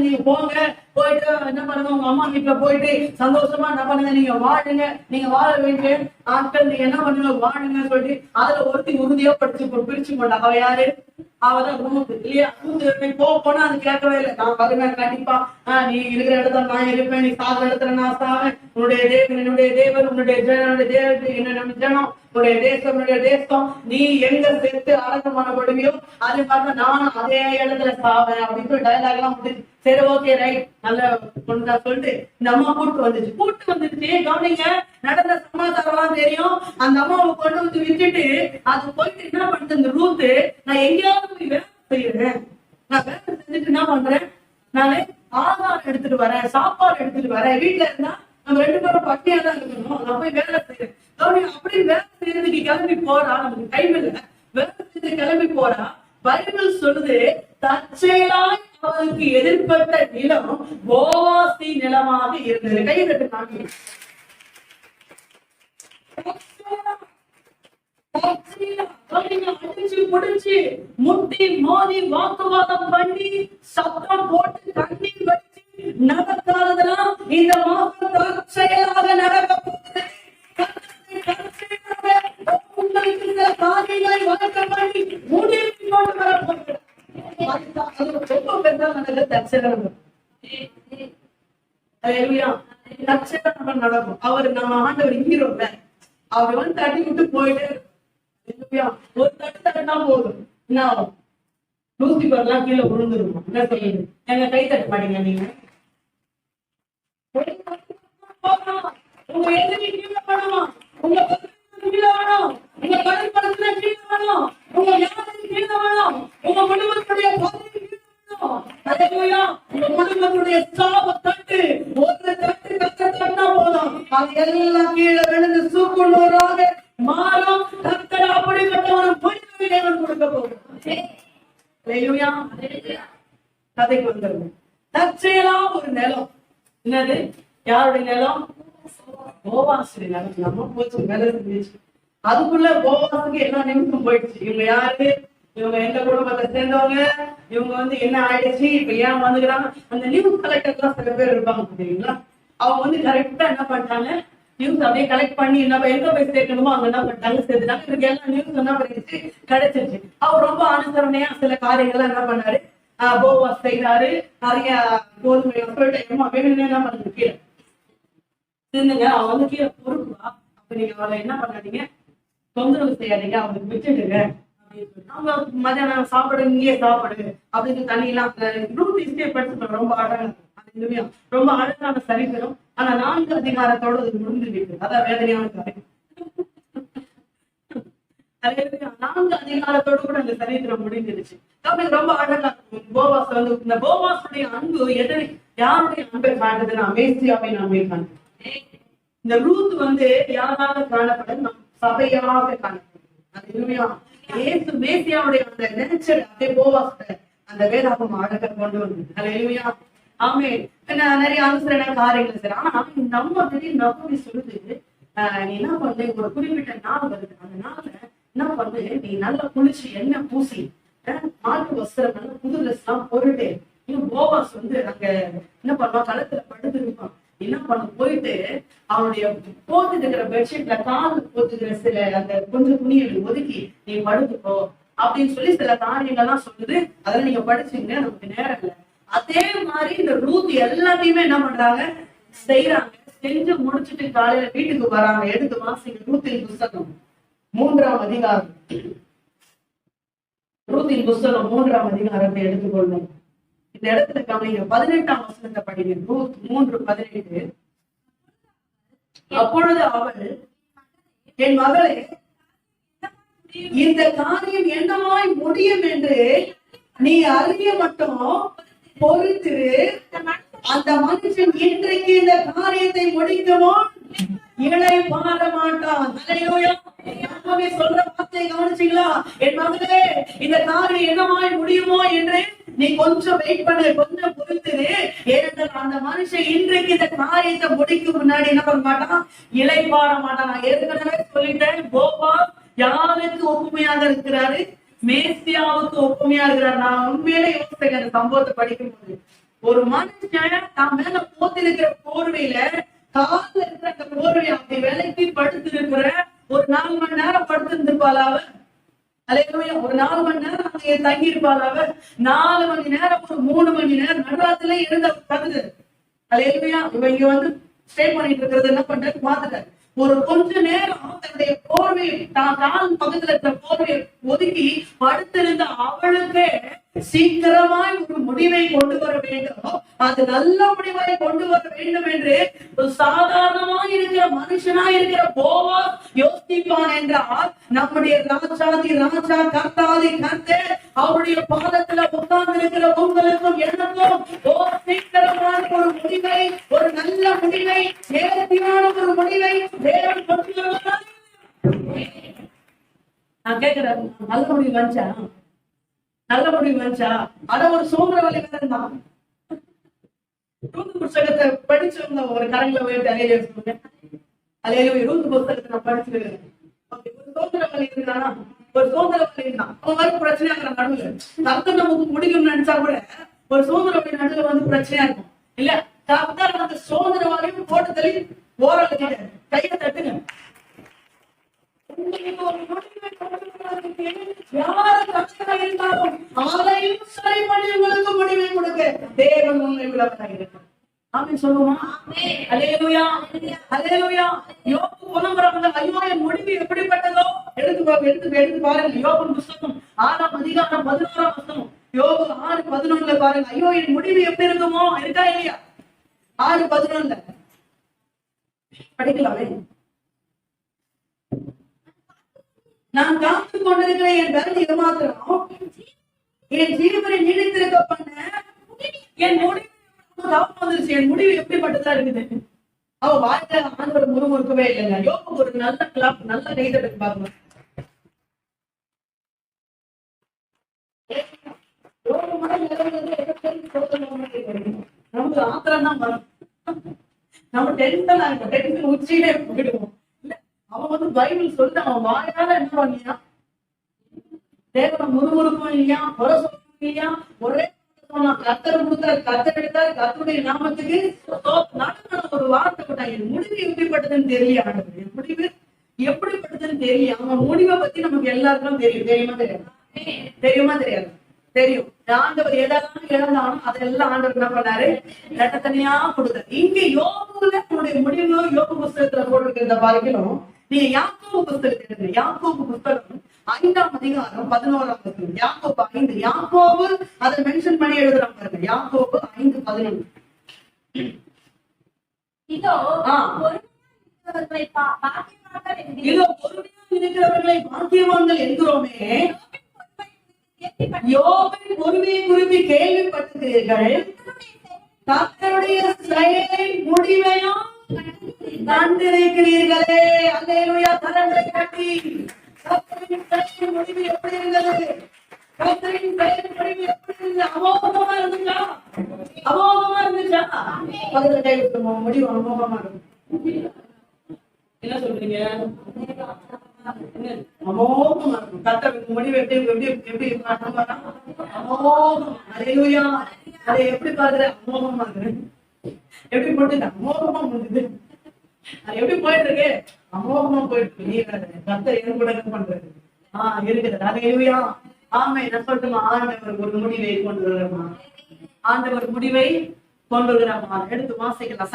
நீங்க போங்க, போயிட்டு என்ன பண்ணுங்க, உங்க அம்மா வீட்டுல போயிட்டு சந்தோஷமா என்ன பண்ணுங்க, நீங்க வாழுங்க. நீங்க வாழ வேண்டிய ஆட்கள் நீங்க என்ன பண்ணுங்க, வாழுங்க சொல்லிட்டு அதுல ஒருத்தி உறுதியா பிரிச்சு போட்டா. அவ யாரு? அவதான் ரூத்து இல்லையா? ரூத்து போனா அது கேட்கவே இல்லை. நான் வருவேன் கண்டிப்பா, நீ இருக்கிற இடத்துல நான் இருப்பேன், நீ சாகிற இடத்துல நான் சாவேன். உன்னுடைய தேவன் என்னுடைய தேவன், உன்னுடைய தேவன் என்னுடைய ஜனம், உன்னுடைய தேசம் என்னுடைய தேசம். நீ எங்க செத்து அடக்கம் பண்ணப்படுவியோ அது பார்த்தா நானும் அதே இடத்துல சாவேன் அப்படின்னு சொல்லி டயலாக் எல்லாம் முடிச்சு. சரி, ஓகே, ரைட், நல்ல கொண்டா சொல்லிட்டு இந்த அம்மா கூட்டு வந்துச்சு. கவனிங்க, நடந்த சமாச்சாரம் தெரியும். அந்த அம்மாவை கொண்டு வந்து விட்டுட்டு அது போயிட்டு என்ன பண்ணுது இந்த ரூத்து, நான் எங்கேயாவது போய் வேலை செய்யறேன், நான் வேலை செஞ்சுட்டு என்ன பண்றேன், நானு ஆகாரம் எடுத்துட்டு வரேன், சாப்பாடு எடுத்துட்டு வரேன். வீட்டுல இருந்தா நம்ம 2 பேரும் பட்டியா தான் இருக்கணும், நான் போய் வேலை செய்யறேன். அப்படி வேலை செய்யறதுக்கு கிளம்பி போறா. நமக்கு டைம் இல்லை. வேலை செய்யறதுக்கு கிளம்பி போறா. பைபிள் சொல்லுது, தற்செயலாய் அவருக்கு எதிர்பட்ட நிலம் போவாசி நிலமாக இருந்தது. கை தட்டு நாட்டி அடிச்சு புடிச்சு முட்டி மோதி வாக்குவாதம் பண்ணி சத்தம் போட்டு கண்ணீர் வச்சு நடக்காததெல்லாம் இந்த மாசம் தற்செயலாக நடக்க போகுது. உங்களுக்கு சில காரியங்களை வழக்கம் பண்ணி முடிவு கொண்டு வர போகிறது. நடக்கும். அவர் நம்ம ஆண்டவர் ஹீரோல, அவர் வந்து தட்டி விட்டு போயிட்டு ஒரு தட்டு தட்டுனா போதும், என்ன ஆகும், லூசிபர்லாம் கீழே விழுந்துருக்கும். என்ன சொல்லுங்க, எங்க கை தட்ட மாட்டீங்க நீங்க? உங்க எதிரி கீழே பண்ணணும், உங்க கீழே வேணும், உங்க கடல் படத்துல கீழே வேணும், உங்க ஞானத்துக்கு கீழே வேணும், உங்க குடும்பத்துடைய குடும்பத்துடைய சாப தட்டு ஒரு தட்டு கட்டா போதும், அது எல்லாம் கீழே விழுந்து சூக்குள்ளோராக மாறும். கர்த்தர் அப்படிப்பட்ட ஒரு முடிவை தேவன் கொடுக்க போகும். கதைக்கு வந்துருங்க. தற்செயலா ஒரு நிலம். என்னது? யாருடைய நிலம்? போவாசுடைய நிலம். நம்ம போச்சு வேலை செஞ்சிச்சு. அதுக்குள்ள போவாசுக்கு எல்லா நிமிஷம் போயிடுச்சு. இவங்க யாரு, இவங்க எந்த குடும்பத்தை சேர்ந்தவங்க, இவங்க வந்து என்ன ஆயிடுச்சு, இப்ப ஏன் வந்துக்கிறாங்க. அந்த நியூஸ் கலெக்டர் எல்லாம் சில பேர் இருப்பாங்க பாத்தீங்களா, அவங்க வந்து கரெக்டா என்ன பண்ணிட்டாங்க, நியூஸ் அப்படியே கலெக்ட் பண்ணி என்ன எங்க போய் சேர்க்கணுமோ அங்க என்ன பண்ணிட்டாங்க, சேர்த்துட்டாங்க. இதுக்கு எல்லாம் நியூஸ் என்ன பண்ணிடுச்சு, கிடைச்சிருச்சு. அவர் ரொம்ப அனுசரணையா சில காரியங்கள்லாம் என்ன பண்ணாரு, போவாஸ் செய்யறாரு. நிறைய கோதுமை வேணும்னு என்ன பண்ணுறது கீழே இருந்துங்க, அவ வந்து கீழே பொறுப்பா. அப்ப நீங்க அவளை என்ன பண்ணாதீங்க, தொந்தரவு செய்யாதீங்க, அவங்களுக்கு விட்டுடுங்க அப்படின்னு சொல்லி. அவங்க மதியானம் சாப்பாடு இங்கேயே சாப்பாடு அப்படின்னு தண்ணி எல்லாம் படிச்சு ரொம்ப அழகா இருக்கும். ரொம்ப அழகான சரித்திரம். ஆனா 4 அதிகாரத்தோட அது முடிஞ்சுருக்கு. அதான் வேதனையான காரியம். 4 அதிகாரத்தோடு கூட அந்த சரித்திரம் முடிஞ்சிருச்சு. ரொம்ப அழகா போவாஸ் வந்து, இந்த போவாசுடைய அன்பு எதனை யாருடைய அன்பை காட்டுதுன்னா மேசியாவின் அன்பை காட்டுது. இந்த ரூத் வந்து யாராக காணப்படும், நம் சபையாக காணப்படும். அது இனிமையா ஏசு மேசியாவுடைய அந்த நேச்சர் அப்படியே போவாங்க அந்த வேதாகம் அழகா கொண்டு வந்தது. அல்லேலூயா. ஆமென். நிறைய அனுசரண காரியங்கள் சரி. ஆனா நம்ம திடீர்னு நம்பி சொல்லுது, நீ என்ன பண்ணு, ஒரு குறிப்பிட்ட நாள் வருது, அந்த நாள்ல என்ன பண்ணு, நீ நல்லா குளிச்சு எண்ணெய் பூசி மாட்டு வஸ்திரம் நல்லா புது ட்ரெஸ் எல்லாம் போட்டுட்டு, இன்னும் போவாஸ் வந்து அங்க என்ன பண்ணுவான், களத்துல படுத்து இருப்பான். என்ன பண்ண போயிட்டு அவனுடைய போத்துட்டு இருக்கிற பெட்ஷீட்ல கால் போத்துக்கிற சில அந்த கொஞ்சம் துணியை ஒதுக்கி நீ படுத்துக்கோ அப்படின்னு சொல்லி சில காரியங்கள்லாம் சொல்லுது. அதெல்லாம் நீங்க படிச்சீங்க, நமக்கு நேரம் இல்லை. அதே மாதிரி இந்த ரூத் எல்லாத்தையுமே என்ன பண்றாங்க, செய்யறாங்க. செஞ்சு முடிச்சுட்டு காலையில வீட்டுக்கு வராங்க. எடுத்து வாசிங்க ரூத்தின் புஸ்தகம் 3ஆம் அதிகாரம். ரூத்தின் புஸ்தகம் 3ஆம் அதிகாரத்தை எடுத்துக்கொள்ளும். இந்த இடத்துல கவனிங்க, 18ஆம் வசனத்தை படிங்க. ரூத் 3:18. அப்பொழுது அவள், என் மகளே, இந்த காரியம் என்னமாய் முடியும் என்று நீ அறிய மட்டும் பொறுத்து, அந்த மனுஷன் இன்றைக்கு இந்த காரியத்தை முடிக்குமோ இழை பாட மாட்டான். சொல்ற வார்த்தையை கவனிச்சீங்களா? என் மகளே, இந்த காரியம் என்னமாய் முடியுமோ என்று நீ கொஞ்சம் வெயிட் பண்ணு, கொஞ்சம் பொறுத்துரு. ஏனென்றால் அந்த மனுஷன் இன்றைக்கு இந்த காரியத்தை முடிக்கும் முன்னாடி என்ன பண்ண மாட்டான், இழை பாட மாட்டான். நான் ஏற்கனவே சொல்லிட்டேன், போவாஸ் யாருக்கு ஒப்புமையாக இருக்கிறாரு, மேசியாவுக்கு ஒப்புமையா இருக்கிறார். நான் உண்மையிலே யோசிச்சேன் அந்த சம்பவத்தை படிக்கும் போது. ஒரு மனுஷன் தான் மேல போத்திருக்கிற போர்வையில கால இருக்கிற அந்த போர்வை அப்படி விலைக்கு படுத்து இருக்கிற ஒரு 4 மணி நேரம் படுத்து இருந்திருப்பாள் அவ. அல்லேலூயா. ஒரு 4 மணி நேரம் அங்கே தங்கி இருப்பாள் அவ. 4 மணி நேரம், ஒரு 3 மணி நேரம் நடுராத்திரில எழுந்த கருது. அல்லேலூயா. இவ இங்க வந்து ஸ்டே பண்ணிட்டு இருக்கிறது என்ன பண்றது பாத்துட்டாரு. ஒரு கொஞ்ச நேரம் தன்னுடைய போர்வை, தான் கால் பக்கத்துல இருக்கிற போர்வையை ஒதுக்கி படுத்திருந்த அவளுக்கு சீக்கிரமாய் ஒரு முடிவை கொண்டு வர வேண்டும், அது நல்ல முடிவை கொண்டு வர வேண்டும் என்று சாதாரணமாய் இருக்கிற மனுஷனா இருக்கிற போவாஸ் யோசிப்பான் என்றால், நம்முடைய ராஜாதி ராஜா கர்த்தாதி கர்த்தர் அவருடைய பாதத்துல உட்கார்ந்து இருக்கிற உங்களுக்கும் எனக்கும் சீக்கிரமான ஒரு முடிவை, ஒரு நல்ல முடிவை, நேர்த்தியான ஒரு முடிவை தேவன் கொண்டு வருவார். நான் கேட்கிறேன், நல்ல முடிவு வந்துச்சா? நல்ல முடிவு வந்துச்சா? அத ஒரு சுதந்திரவாளி தான். ரூத் புஸ்தகத்தை படிச்சவங்க ஒரு கரங்களை உயர்த்தி அலையில சொல்லுங்க. அலையில ரூத் புஸ்தகத்தை நான் படிச்சிருக்கேன். ஒரு சுதந்திரவாளி இருந்தானா, ஒரு சுதந்திரவாளி இருந்தான், அவன் வர பிரச்சனையா இருக்கிற நடுவுல கர்த்தர் நமக்கு முடிக்கணும்னு நினைச்சா கூட ஒரு சுதந்திரவாளி நடுவுல வந்து பிரச்சனையா இருக்கும் இல்ல. கர்த்தர் அந்த சுதந்திரவாளியும் போட்டு தள்ளி ஓரளவு கையை தட்டுங்க. யாரு கஷ்டம் இருந்தாலும் அதையும் சரி பண்ணி உங்களுக்கு முடிவை கொடுக்க தேவன் உண்மை உள்ளவராக. ஆமென் சொல்லுமா? அல்லேலூயா, அல்லேலூயா. யோபு புலம்புறவங்க, ஐயோ என் முடிவு எப்படிப்பட்டதோ எடுத்து பாருங்க. யோபு புஸ்தகம் 6ஆம் அதிகாரம் 11ஆம் வசனம். யோபு 6:11 பாருங்க. ஐயோ என் முடிவு எப்படி இருக்குமோ, இருக்கா இல்லையா? 6:11 படிக்கலாமே. நான் காத்து கொண்டிருக்கிற என் விரல் ஏமாத்திரம் என் ஜீவனை நீடித்திருக்க பண்ண என் முடிவு வந்துருச்சு. என் முடிவு எப்படிப்பட்டதா இருக்குது? அவ வாழ்க்கை ஆண்டவர் முறுமுறுக்கவே இல்லைங்க. யோபு ஒரு நல்ல கிளாப், நல்ல கைதட்டு பாருங்க. நமக்கு ஆத்திரம் தான் வரும். நம்ம டென்ஷன் ஆகும், டென்ஷன் உச்சியிலே போயிடுவோம். அவன் வந்து பைபிள் சொல்லிட்டு அவன் வாயால என்ன பண்ணியா, தேவனை முறுமுறுக்கும் இல்லையா, குறை சொல்லணும் இல்லையா, ஒரே கர்த்தர் கொடுத்தார், கர்த்தர் எடுத்தார், கர்த்தருடைய நாமத்துக்கு நடுக்கான ஒரு வார்த்தை போட்டான். என் முடிவு எப்படிப்பட்டதுன்னு தெரியல, என் முடிவு எப்படிப்பட்டதுன்னு தெரியல. அவன் முடிவை பத்தி நமக்கு எல்லாருக்கும் தெரியும். தெரியுமா தெரியாது? தெரியுமா தெரியாது? தெரியும். ஆண்டவர் எதெல்லாம் இழந்தாலும் அதெல்லாம் ஆண்டவர் என்ன பண்ணாரு, தனியா கொடுத்தாரு. இங்க யோபுல உன்னுடைய முடிவு யோபு புஸ்தகத்துல போட்டிருக்கிறத பார்க்கணும். நீங்க யாக்கோபு புஸ்தகத்தை எடுங்க. யாக்கோபு புஸ்தகம் 5ஆம் அதிகாரம் 11ஆம் வசனம். யாக்கோபு 5. யாக்கோபு அதை மென்ஷன் பண்ணி எழுதுறாங்க பாருங்க. யாக்கோபு 5:11. இதோ பொறுமையாக இருக்கிறவர்களை பாக்கியவான்கள் என்கிறோமே, யோபின் பொறுமையை குறித்து கேள்விப்பட்டிருக்கிறீர்கள், கர்த்தருடைய செயலை முடிவையும் கண்டிருக்கிறீர்களே. அல்லேலூயா. கரங்களை கட்டி கர்த்தரின் செயலின் முடிவு எப்படி இருந்தது? கர்த்தரின் செயலின் முடிவு எப்படி இருந்தது? அமோகமா இருந்துச்சா? அமோகமா இருந்துச்சா? பக்கத்துல கை விட்டுருவோம். முடிவு அமோகமா இருக்கும். என்ன சொல்றீங்க? அமோகமா இருக்கும். கர்த்தருக்கு முடிவு எப்படி எப்படி எப்படி அமோகம். அல்லேலூயா. அதை எப்படி பாக்குற? அமோகமா இருக்கு. எப்படி போட்டு அமோகமா முடியுது. அது எப்படி போயிட்டு இருக்கு? அமோகமா போயிட்டு இருக்கு. நீ கர்த்தர் என்ன கூட என்ன பண்றது? இருக்குது. அல்லேலூயா. ஆமா, என்ன சொல்லட்டுமா? ஆண்டவர் ஒரு முடிவை கொண்டு வருமா? ஆண்டவர் முடிவை கொண்டு வருகிறாமா? எடுத்து வாசிக்கலாம்.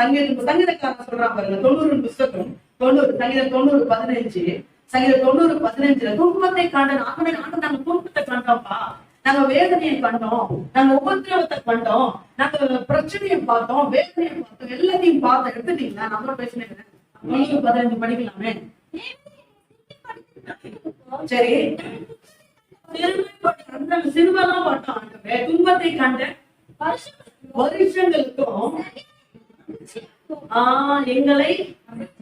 சங்கீதக்காரன் சொல்றான் பாருங்க, 90 புஸ்தகம் 90 சங்கீதம் 90:15 சங்கீதம் 90:15 துன்பத்தை கண்ட நாங்க துன்பத்தை கண்டோம்ப்பா, நாங்க வேதனையை கண்டோம், நாங்க உபத்திரவத்தை கண்டோம், நாங்க பிரச்சனையை பார்த்தோம், வேதனையை பார்த்தோம், எல்லாத்தையும் பார்த்து எடுத்துட்டீங்களா? நம்ம பேசினேன் 90:15 படிக்கலாமே. சரி, சிறுவெல்லாம் பார்த்தோம். துன்பத்தை கண்ட வருஷங்களுக்கும் எங்களை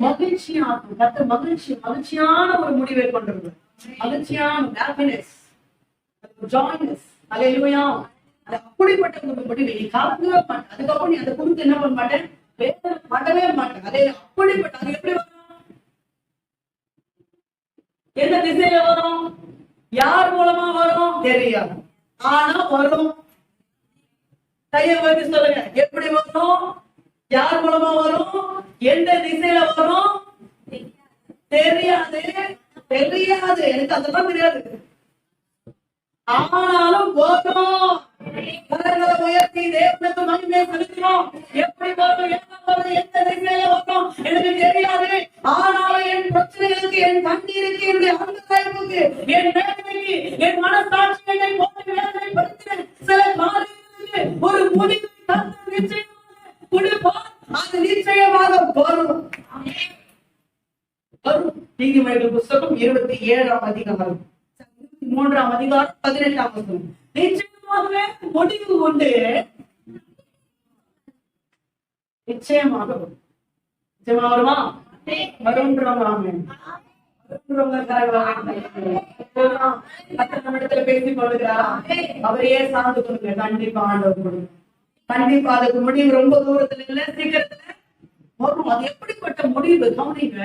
மகிழ்ச்சியாகும். மகிழ்ச்சியான ஒரு முடிவை கொண்டிருக்கும். மகிழ்ச்சியான ஹாப்பினஸ், ஜாய்னஸ். அல்லேலூயா. அது அப்படிப்பட்ட ஒரு முடிவை நீ காக்கவே மாட்டேன். அதுக்கப்புறம் நீ அதை குறித்து என்ன பண்ண மாட்டேன்? வேதனை மாட்டேன். அதே அப்படிப்பட்ட அது எப்படி வரும்? எந்த திசையில வரும்? யார் மூலமா வரும்? தெரியாது. ஆனா வரும். கையை வைத்து சொல்லுங்க, எப்படி வரும்? யார் மூலமா வரும்? எந்த திசையில வரும்? தெரியாது. எனக்கு அதெல்லாம் தெரியாது. ஆனாலும் வரும். கரங்களை உயர்த்தி தேவனுக்கு மகிமை செலுத்தினோம். எப்படி வரும்? என்ன வரும்? எந்த திசையில வரும்? எனக்கு தெரியாது. ஆனாலும் என் பிரச்சனைகளுக்கு, என் கண்ணீருக்கு, என்னுடைய அன்புக்கு, என் வேதனைக்கு, என் மனசாட்சியை போட்டு வேதனைப்படுத்தின சில காரியங்களுக்கு ஒரு முடிவு நிச்சயம் கொடுப்பார். அது நிச்சயமாக வரும். நீதிமொழிகள் புஸ்தகம் 27ஆம் அதிகாரம் 3ஆம் அதிகாரம் 18ஆம் வசனம். நிச்சயமாகவே முடிவு கொண்டு நிச்சயமாக வரும். நிச்சயமா வருமா? நம்மிடத்துல பேசிக் கொள்ளுகிறாரா? அவரையே சார்ந்து கொள்ளுங்க. கண்டிப்பா ஆண்டவர் கொடுங்க. கண்டிப்பா அதுக்கு முடிவு ரொம்ப தூரத்துல இல்ல, சீக்கிரத்துல வரும். அது எப்படிப்பட்ட முடிவு? கவனிங்க.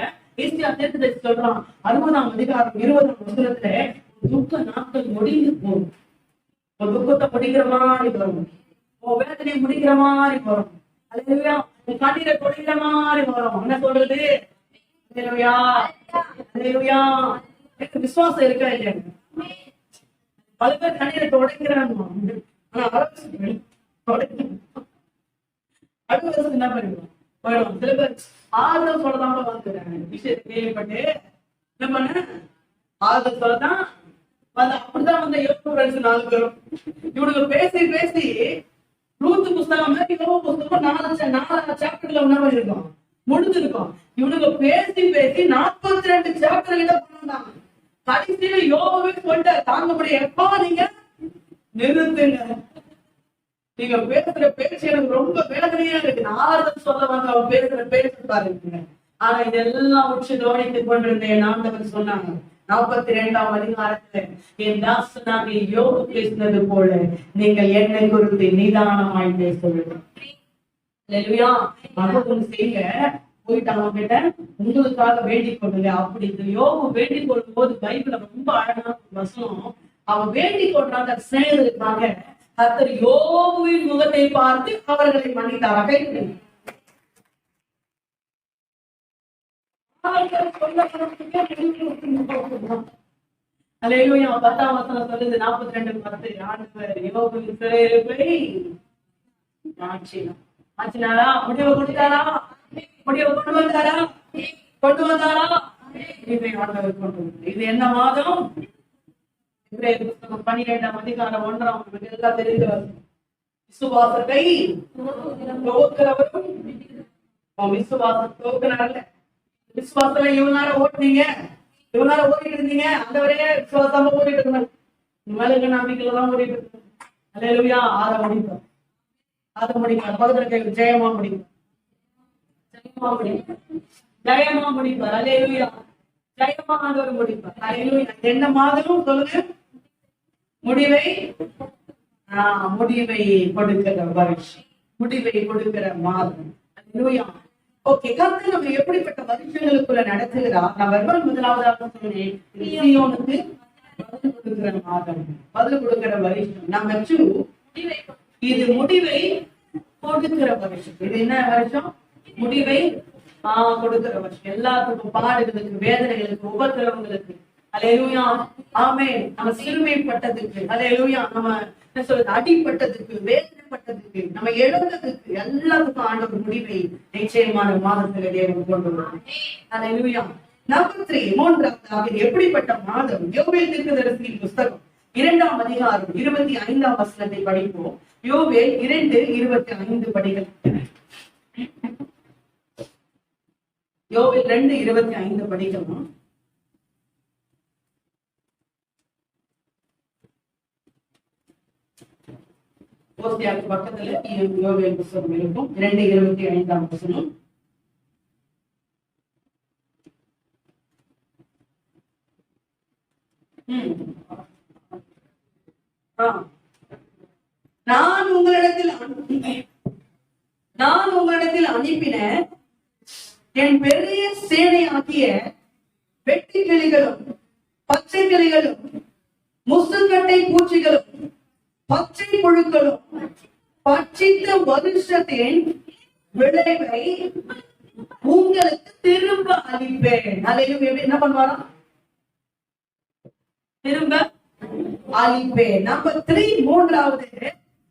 சொல்றான் 60ஆம் அதிகாரம் 20ஆம் வசனத்துல, துக்க நாட்கள் முடிந்து போகும். துக்கத்தை முடிக்கிற மாதிரி வரும். வேதனை முடிக்கிற மாதிரி வரும். அல்லேலூயா. கண்ணீரை கொடுக்கிற மாதிரி வரும். என்ன சொல்றது? அல்லேலூயா. அல்லேலூயா. விசுவாசம் இருக்கா இல்லையா? பல பேர் கண்ணீரை தொடங்கிறாங்க. ஆனா அடுத்த வருஷம் என்ன பண்ணிடுவோம்? போயிடுவோம். சில பேர் ஆறுதல் சொல்லதான் வந்துடுறாங்க. விஷயத்தை கேள்விப்பட்டு என்ன பண்ண? ஆறுதல் சொல்லதான் அப்படிதான் வந்து 4 பேரும் இவனுக்கு பேசி பேசி ரூத் புஸ்தகம் மாதிரி புஸ்தகம் 4 சாப்டர்ல என்ன பண்ணிருக்கோம்? முடிஞ்சிருக்கோம். இவனுக்கு பேசி பேசி 42 சாப்டர்ல பண்ணாங்க. கடைசியில யோகவே சொல்லிட்ட, தாங்க முடியும். எப்பா நீங்க நிறுத்துங்க. நீங்க பேசுற பேச்சு எனக்கு ரொம்ப வேதனையா இருக்கு. ஆறுதல் சொல்ல வந்து அவன் பேசுற பேச்சு பாருங்க. ஆனா இதெல்லாம் உச்சி கவனித்துக் கொண்டிருந்தேன். ஆண்டவர் சொன்னாங்க 42ஆம் அதிகாரத்துல, என் தாசனாகிய யோபு பேசினது போல நீங்கள் என்னை குறித்து நிதானமாய் பேசுவீர்கள். அல்லேலூயா. மகன் செய்ய போயிட்டு அவன் கிட்ட உங்களுக்காக வேண்டிக் கொள்ளுங்க. அப்படி இந்த யோபு வேண்டிக் கொள்ளும் போது பைபிள்ல ரொம்ப அழகான வசனம். அவன் வேண்டிக் கொள்றாங்க செய்யறதுக்காக கர்த்தர் யோபுவின் முகத்தை பார்த்து அவர்களை மன்னித்தாராக. அல்லேலூயா. 10ஆம் வசனம் சொல்லுது 42:10, ஆண்டவர் யோபுவின் சிறையிருப்பை ஆச்சினாரா? முடிவு கொடுத்தாரா? முடிவு கொண்டு வந்தாரா? ஆண்டவர் கொண்டு வந்தார். இது என்ன மாதம்? 12ஆம் அதிகாரம் 1ஆம் எல்லாம் தெரிந்தவர். விசுவாசத்தை துவக்கிறவரும் விசுவாசம் துவக்கினார்ல. விசுவாசத்துல இவ்வளவு நேரம் ஓட்டுனீங்க, இவ்வளவு நேரம் ஓடிட்டு இருந்தீங்க. அந்த வரையே விசுவாசமா ஓடிட்டு இருந்தாங்க. மேலுக்கு நம்பிக்கையில தான் ஓடிட்டு இருந்தாங்க. அல்லேலூயா. ஆற முடிப்பார். பக்கத்துல ஜெயமா முடிப்பார். ஜெயமா முடிப்பார். அல்லேலூயா. ஜெயமா ஆண்டவர் முடிப்பார். ஹல்லேலூயா. என்ன மாதமும் சொல்லுங்க, முடிவை முடிவை கொடுக்கிற வருஷம், முடிவை கொடுக்கிற மாதம். ஹல்லேலூயா. ஓகே, கர்த்தர் நம்ம எப்படிப்பட்ட வருஷங்களுக்குள்ள நடத்துகிறார்? நான் வெறும் முதலாவதாக சொன்னேன், சீயோனுக்கு பதில் கொடுக்கிற மாதம், பதில் கொடுக்கிற வருஷம். நம்பர் 2, இது முடிவை கொடுக்கிற வருஷம். இது என்ன வருஷம்? முடிவை கொடுக்கிற வருஷம். எல்லாத்துக்கும், பாடுகளுக்கு, வேதனைகளுக்கு, உபத்திரவங்களுக்கு, ஹல்லேலூயா, ஆமென், நம்ம சிறுமைப்பட்டதுக்கு, ஹல்லேலூயா, நம்ம என்ன சொல்றது, அடிப்பட்டதுக்கு, வேதனைப்பட்டதுக்கு, நம்ம எழுந்ததுக்கு, எல்லாத்துக்கும் ஆண்டவர் முடிவை நிச்சயமான மாதத்துல தேவன் கொண்டு வரும். ஹல்லேலூயா. நம்பர் 3, மூன்றாவதாக எப்படிப்பட்ட மாதம்? யோவேல் தீர்க்கதரிசியின் புஸ்தகம் 2ஆம் அதிகாரம் 25ஆம் வசனத்தை படிப்போம். யோவேல் 2:25 படிகள். யோவேல் 2:25 படிக்கணும். ஓசியாக்கு பக்கத்துல யோவேல் புஸ்தகம் இருக்கும். 2:25ஆம் வசனம். நான் உங்களிடத்தில் அனுப்பின என் பெரிய சேனையாகிய வெட்டி கிளிகளும், பச்சை கிளிகளும், முசுக்கட்டை பூச்சிகளும், பச்சை புழுக்களும் பட்சித்த வருஷத்தின் விளைவை உங்களுக்கு திரும்ப அளிப்பேன். ஹல்லேலூயா. என்ன பண்ணுவாரா? திரும்ப அளிப்பேன். நம்பர் 3, மூன்றாவது,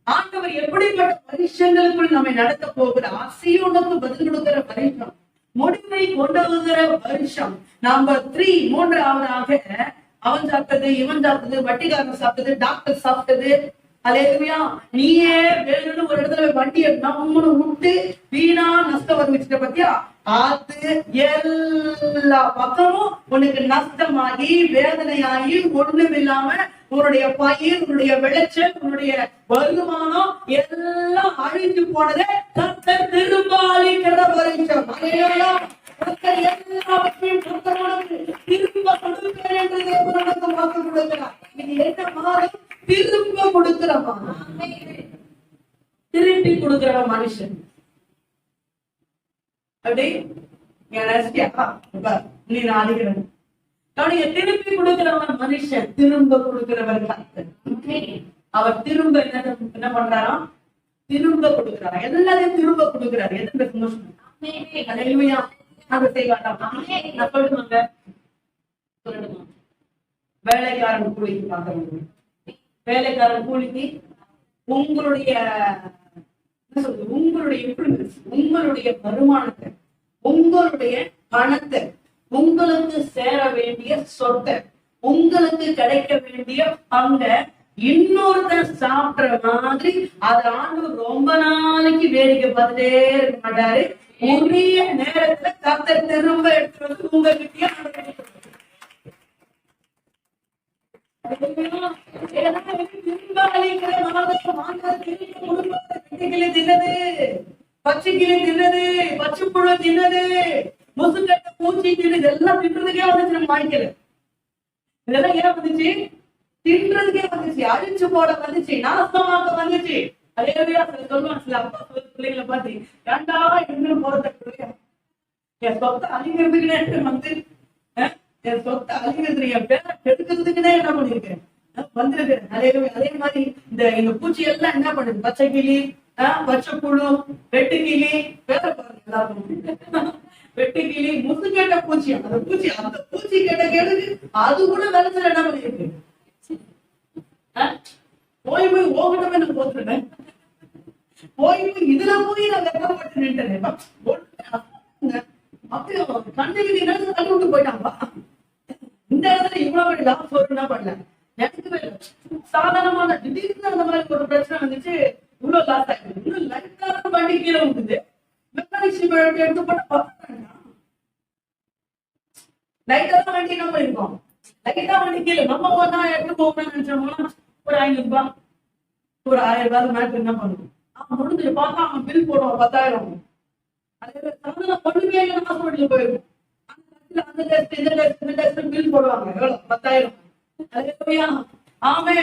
ஆண்டவர் எப்படிப்பட்ட வருஷங்களுக்குள் நம்மை நடத்த போகிறார்? சீயோனுக்கு பதில் கொடுக்கிற வருஷம், முடிவை கொண்டு வருகிற வருஷம். நம்பர் 3, மூன்றாவதாக, அவன் சாப்பிட்டது, இவன் சாப்பிட்டது, வட்டிக்காரன் சாப்பிட்டது, டாக்டர் சாப்பிட்டது, ஹல்லேலூயா, நீயே வேணும்னு ஒரு இடத்துல வண்டியை நம்மனு விட்டு வீணா நஷ்டம் வர வச்சுட்ட பத்தியா? அது எல்லா பக்கமும் உனக்கு நஷ்டமாகி, வேதனையாகி, ஒண்ணும் இல்லாம உன்னுடைய பயிர், உன்னுடைய விளைச்சல், உன்னுடைய வருமானம் எல்லாம் அழிஞ்சு போனதை கர்த்தர் திரும்ப அளிக்கிற வருஷம். கர்த்தர் எல்லாவற்றையும் திரும்ப கொடுக்கிறேன் என்று தேவனுக்கு வாக்கு கொடுக்கிறார். இது என்ன மாதம்? திரும்ப கொடுக்கிற மாதம். திருப்பி கொடுக்கிற மனுஷன். அப்படி நீ நாடுகிறேன். திருப்பி கொடுக்கிறவன் மனுஷன், திரும்ப கொடுக்கிறவர் கர்த்தர். அவர் திரும்ப என்ன பண்றாராம்? திரும்ப கொடுக்கிறாரா? எல்லாத்தையும் திரும்ப கொடுக்கிறாரு. எதுக்கு சந்தோஷம்? ஹல்லேலூயா. அதை செய்வாரா? நான் சொல்லுவாங்க, சொல்லணுமா? வேலைக்காரன் கூலிக்கு பார்க்கணும். வேலைக்காரன் கூலிக்கு உங்களுடைய இன்ஃப்ளூயன்ஸ், உங்களுடைய வருமானத்தை, உங்களுடைய பணத்தை, உங்களுக்கு சேர வேண்டிய சொத்தை, உங்களுக்கு கிடைக்க வேண்டிய பங்க இன்னொருத்தர் சாப்பிடுற மாதிரி அதை ஆண்டு ரொம்ப நாளைக்கு வேடிக்கை பார்த்துட்டே இருக்க மாட்டாரு. உரிய நேரத்துல கர்த்தர் திரும்ப எடுத்து வந்து உங்ககிட்டயே பச்சை கிளி தின்னது, பச்சை புழு தின்னது, முசுக்கட்ட பூச்சி தின்னது, இதெல்லாம் தின்றதுக்கே வந்துச்சு. நம்ம வாய்க்கல, இதெல்லாம் ஏன் வந்துச்சு? தின்றதுக்கே வந்துச்சு, அழிச்சு போட வந்துச்சு, நாசமாக வந்துச்சு. அதே சொல்லுவாங்க சில அப்பா பிள்ளைங்களை பார்த்து, ஏண்டா எங்க போறத என் சொத்தை அழிக்கிறதுக்குன்னு வந்து, என் சொத்தை அழிக்கிறது, என் பேரை கெடுக்கிறதுக்குன்னே என்ன பண்ணிருக்கேன், வந்திருக்கேன். அதே மாதிரி இந்த பூச்சி எல்லாம் என்ன பண்ணுது? பச்சை கிளி, பச்சை புழு, வெட்டுக்கிளி, பேர பாருங்க எல்லாருக்கும், வெட்டுக்கிளி, முசுக்கேட்ட பூச்சி. அந்த பூச்சி கேட்ட கேடுக்கு அது கூட விளைச்சல் என்ன பண்ணிருக்கு? போய் ஓகட்டமே நான் போட்டுருக்கேன், போய் இதுல போய் நான் வெப்பப்பட்டு நின்ட்டேன். அப்படியே கண்ணுக்கு இடத்துல தள்ளி விட்டு போயிட்டாங்களா? இந்த இடத்துல இவ்வளவு லாஸ் வரும்னா பண்ணல. எனக்கு சாதாரணமான திடீர்னு அந்த மாதிரி ஒரு பிரச்சனை வந்துச்சு, இவ்வளவு லாஸ் ஆயிடுது. இன்னும் லைட்டான வண்டி கீழே விட்டுது, மெக்கானிக் எடுத்து போட்டு பார்த்தாங்க. லைட்டான வண்டி என்ன பண்ணிருக்கோம்? லைட்டா வண்டி கீழே நம்ம ஒன்னா எடுத்து போகணும்னு நினைச்சோம்னா ஒரு 500 ரூபாய், ஒரு 1000 ரூபாய் மேட்ரு என்ன பண்ணுவோம்? அவன் முடிஞ்சு பார்த்தா அவன் பில் போடுவான் 10,000. அது பொண்ணுமே ஹாஸ்பிட்டல் போயிருக்கும். அந்த டெஸ்ட் இந்த டெஸ்ட் இந்த டெஸ்ட் பில் போடுவாங்க. எவ்வளவு? 10,000. ஆமே.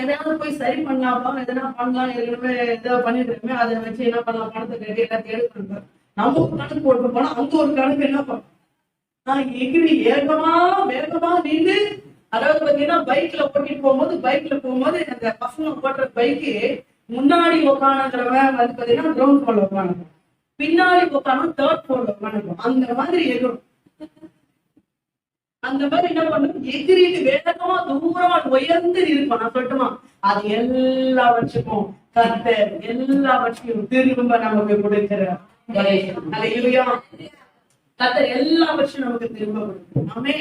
எதையாவது போய் சரி பண்ணலாம், எதனா பண்ணலாம், ஏற்கனவே ஏதோ பண்ணிட்டு இருக்கோமே அதை வச்சு என்ன பண்ணலாம், பணத்தை கட்டி எல்லாத்தையும் எடுக்கணும். நம்ம ஒரு கணக்கு போட்டு போனா அந்த ஒரு கணக்கு என்ன பண்ணும், எகிரி வேகமா நின்று, அதாவது பாத்தீங்கன்னா பைக்ல ஓட்டிட்டு போகும்போது அந்த பசங்க போடுற பைக்கு முன்னாடி உட்காந்துக்கிறவன் வந்து பாத்தீங்கன்னா கிரவுண்ட் ஃப்ளோர்ல உட்காந்து, பின்னாடி உட்காந்து தேர்ட் ஃப்ளோர்ல உட்காந்துக்கும். அந்த மாதிரி எகிரும். அந்த மாதிரி என்ன பண்ணும், எகிரிட்டு வேகமா தூரமா உயர்ந்து இருக்கும். நான் சொல்லட்டுமா, அது எல்லாவற்றுக்கும் கர்த்தர் எல்லாவற்றையும் திரும்ப நமக்கு கொடுக்கிறார். கர்த்தர் எல்லாவற்றையும் நமக்கு திரும்ப கொடுக்கும். ஆமே.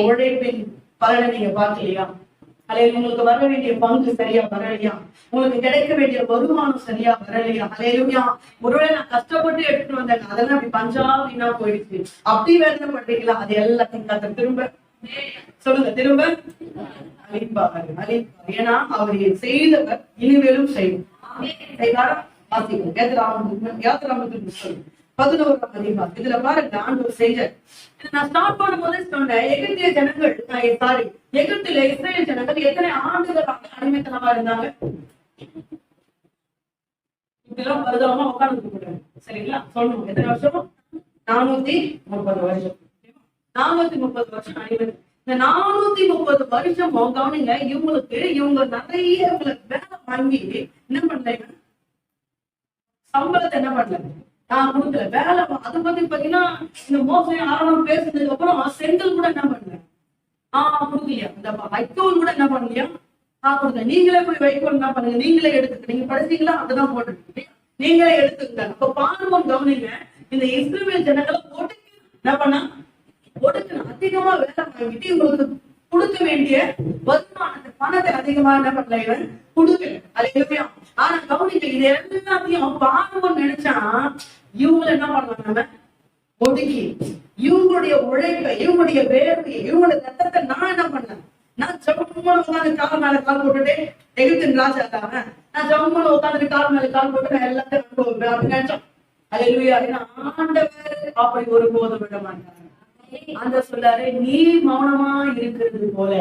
உழைப்பின் பலனை நீங்க பார்க்கலையா? அல்லது உங்களுக்கு வர வேண்டிய பங்கு சரியா வரலையா? உங்களுக்கு கிடைக்க வேண்டிய வருமானம் சரியா வரலையா? அலையா, ஒருவேளை நான் கஷ்டப்பட்டு எடுத்துட்டு வந்தேன், அதெல்லாம் அப்படி பஞ்சாபின்னா போயிடுச்சு, அப்படி வேதனை பண்றீங்களா? அது எல்லாத்தையும் கர்த்தர் திரும்ப சொல்லுங்க, திரும்ப அழிப்பாரு. ஏன்னா அவர் செய்தவர் இனிமேலும் செய்யும். வாசிக்கும் யாத்திராமத்துக்கு சொல்லு 11ஆம் அதிகாரம். இதுல பாருங்க ஆண்டவர் செஞ்சார். நான் ஸ்டார்ட் பண்ணும்போது சொன்னேன், எகிப்திய ஜனங்கள் எகிப்தில இஸ்ரேல் ஜனங்கள் எத்தனை ஆண்டுகளாக அடிமைத்தனமா இருந்தாங்க? இப்படிலாம் பரிதாபமா உட்கார்ந்து கூடாது, சரிங்களா? சொல்லணும் எத்தனை வருஷம்? 430 வருஷம். 430 வருஷம் அடிமை. இந்த 430 வருஷம் கவனிங்க, இவங்க நிறைய வேலை வாங்கி என்ன பண்ணல, சம்பளத்தை என்ன பண்ணல, கொடுக்கல, வேலை. அது பத்தி பாத்தீங்கன்னா இந்த மோசடி ஆரம்பம் பேசுனதுக்கு அப்புறம் செங்கல் கூட என்ன பண்ணல, கொடுக்கலையா? இந்த வைக்கோல் கூட என்ன பண்ணலையா? கொடுங்க. நீங்களே போய் வைக்கோல் என்ன பண்ணுங்க, நீங்களே எடுத்துக்க. நீங்க படிச்சீங்களா? அதுதான் போட்டுருக்கீங்க, நீங்களே எடுத்துக்க. அப்ப பார்வோன் கவனிங்க, இந்த இஸ்ரவேல் ஜனங்களை என்ன பண்ணா, ஒடுக்கணும். அதிகமா வேலை வாங்கிட்டு இவங்களுக்கு கொடுக்க வேண்டிய வருமானத்தை, பணத்தை அதிகமா என்ன பண்ணல, இவன் கொடுக்கல. அது ஆனா கவனிக்க, இது எல்லாத்தையும் பார்வோன் நினைச்சா இவங்களை என்ன பண்ணாங்க, ஒடுக்கி இவங்களுடைய உழைப்பை, இவங்களுடைய வேர்வையை, இவங்களுடைய ரத்தத்தை நான் என்ன பண்ணேன், நான் ஜம்முன்னு உட்காந்து கால் மேல கால் போட்டுட்டு, எகிப்தின் ராஜா தான், நான் ஜம்முன்னு உட்காந்து கால் மேல கால் போட்டு நான் எல்லாத்தையும் அனுபவிப்பேன் அப்படின்னு நினைச்சோம். அல்லேலூயா. ஆண்டவர் அப்படி ஒருபோதும் விட மாட்டாங்க. அந்த சொல்லாரு, நீ மௌனமா இருக்கிறது போல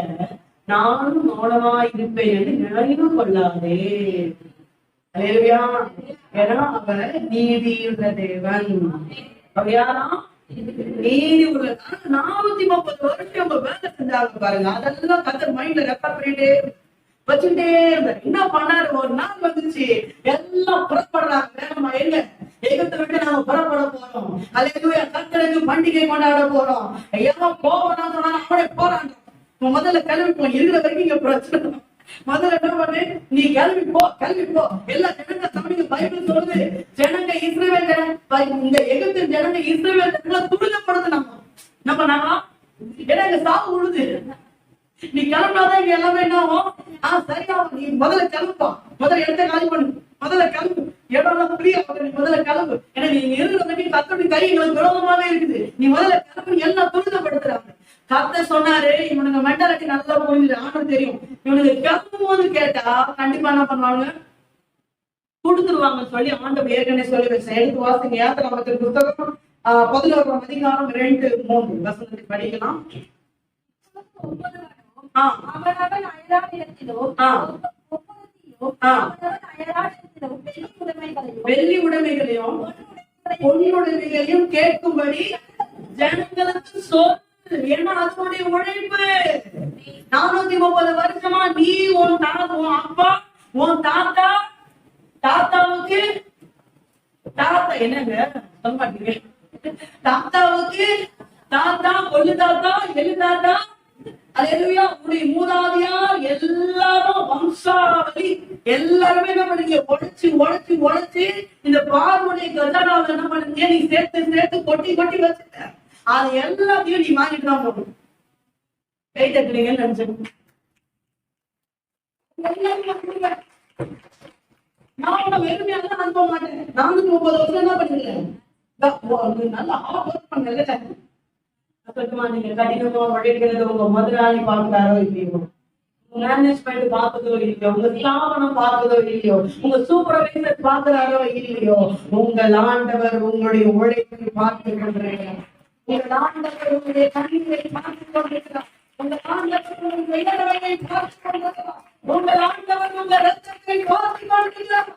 நானும் மௌனமா இருப்பேன் என்று நினைவு கொள்ளாதே. அல்லேலூயா. ஏன்னா அவர் நீதியுள்ள தேவன். அவர் யாரா? நீதி உள்ள. 430 வருஷம் அவங்க வேலை செஞ்சாங்க பாருங்க. அதெல்லாம் கர்த்தர் மைண்ட்ல ரெக்கார்ட் பண்ணிட்டே வச்சுட்டே இருந்தார். என்ன பண்ணாரு, ஒரு நாள் வந்துச்சு, எல்லாம் புறப்படுறாங்க வேகமா. எங்க? எகிப்தை விட்டு நாம புறப்பட போறோம். அல்லேலூயா. கர்த்தருக்கு பண்டிகை கொண்டாட போறோம். ஐயா போவானா சொன்னா அவனே போறான். முதல்ல கிளம்பி போ, இருக்கிற வரைக்கும் இங்க பிரச்சனை. முதல்ல என்ன பண்ணு, நீ கிளம்பி போ. எல்லா ஜனங்க தமிழ் பைபிள் சொல்லுது, ஜனங்க இஸ்ரவேல் இந்த எகிப்து ஜனங்க இஸ்ரவேல் ஜனங்களை துரிதப்படுத்தினாங்க. என்ன பண்ணாங்க? ஏன்னா இங்க சாவு உழுது, நீ கிளம்பினாதான் இங்க எல்லாமே என்ன ஆகும்? சரியா, நீ முதல்ல கிளம்புப்பா, முதல்ல இடத்த காலி பண்ணு, முதல்ல கிளம்பு, இடம் புரியா, நீ முதல்ல கிளம்பு. ஏன்னா நீ இருக்கிற வரைக்கும் கர்த்தருடைய கை எங்களுக்கு விரோதமாவே இருக்குது, நீ முதல்ல கிளம்பு. எல்லாம் துரிதப்படுத்துறாங்க. கர்த்தர் சொன்னாரு, இவனுக்கு மென்டாலிட்டி நல்லா புரிஞ்சுது, ஆண்டு தெரியும். இவனுக்கு கிளம்பும் போது கேட்டா கண்டிப்பா என்ன பண்ணுவாங்க, கொடுத்துருவாங்க சொல்லி ஆண்டவர் ஏற்கனவே சொல்லி வச்சேன். எடுத்து வாசிங்க யாத்திராமத்தின் புத்தகம் 11ஆம் அதிகாரம் 2-3 வசனத்தை படிக்கலாம். வெள்ளி உடைமைகளையும் பொன்னுடைமைகளையும் கேட்கும்படி ஜனங்களுக்கு சொல். ஏன்னா அதனுடைய உழைப்பு. 430 வருஷமா நீ உன் அப்பா உன் தாத்தாவுக்கு தாத்தா என்னங்க சொல்ல மாட்டீங்க, தாத்தாவுக்கு தாத்தா, கொள்ளு தாத்தா, எள்ளு தாத்தா, அல்லேலூயா, உன்னுடைய மூதாதையார் எல்லாரும் வம்சாவளி எல்லாருமே என்ன பண்ணீங்க, உழைச்சு இந்த பார்வனுடைய கஜானாவை என்ன பண்ணீங்க, நீ சேர்த்து கொட்டி வச்சுட்ட. அது எல்லாத்தையும் நீ வாங்கிட்டு தான் போகணும். கை தட்டுறீங்கன்னு நினைச்சேன். நான் உன்னை வெறுமையாக அனுப்ப மாட்டேன். 430 வருஷம் என்ன பண்ணீங்க, நல்லா ஒர்க் பண்ணல. நீங்க கடினமா உழைக்கிறது உங்க முதலாளி பார்க்கிறாரோ இல்லையோ, மேனேஜ்மெண்ட் பார்த்ததோ இல்லையோ, உங்க ஸ்தாபனம் பார்த்ததோ இல்லையோ, உங்க சூப்பர்வைசர் பார்க்கிறாரோ இல்லையோ, உங்கள் ஆண்டவர் உங்களுடைய உழைப்பை பார்த்து கொண்டிருக்கிறார். உங்கள் ஆண்டவர் உங்களுடைய கண்ணீரை பார்த்துக் கொண்டிருக்கிறார். உங்கள் ஆண்டவர் உங்கள் இடங்களை பார்த்துக் கொண்டிருக்கிறார். உங்கள் ஆண்டவர் உங்கள் ரத்தத்தை பார்த்துக் கொண்டிருக்கிறார்.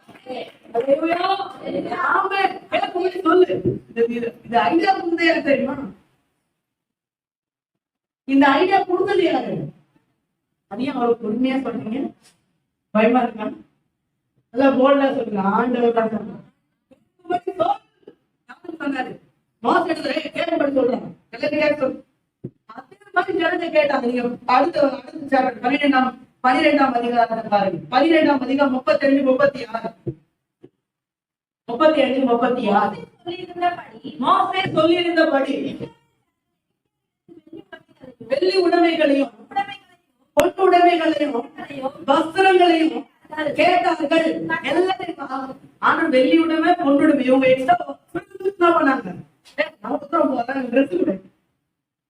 சொல்லு, இது ஐடியா கொடுத்தது யாரு தெரியுமா? இந்த ஐடியா கொடுத்தது யாரு? அதையும் அவருக்கு உண்மையா சொல்றீங்க? பயமா இருக்கா? எல்லாம் போல்டா சொல்லுங்க. ஆண்டவர் தான் சொன்னாரு. மாசம் எடுத்து கேட்கப்படி சொல்றாங்க. அதே மாதிரி ஜனத்தை கேட்டாங்க. நீங்க அடுத்த 12ஆம் அதிகாரத்தை பாருங்க. 12ஆம் அதிகாரம் 35, 36, 35, 36. மோசே சொல்லியிருந்தபடி வெள்ளி உடைமைகளையும் பொன்னுடைமைகளையும் வஸ்திரங்களையும் கேட்டார்கள். எல்லாத்தையும் ஆனா வெள்ளி உடைமை பொன்னுடைமை இவங்க எக்ஸ்ட்ரா பண்ணாங்க.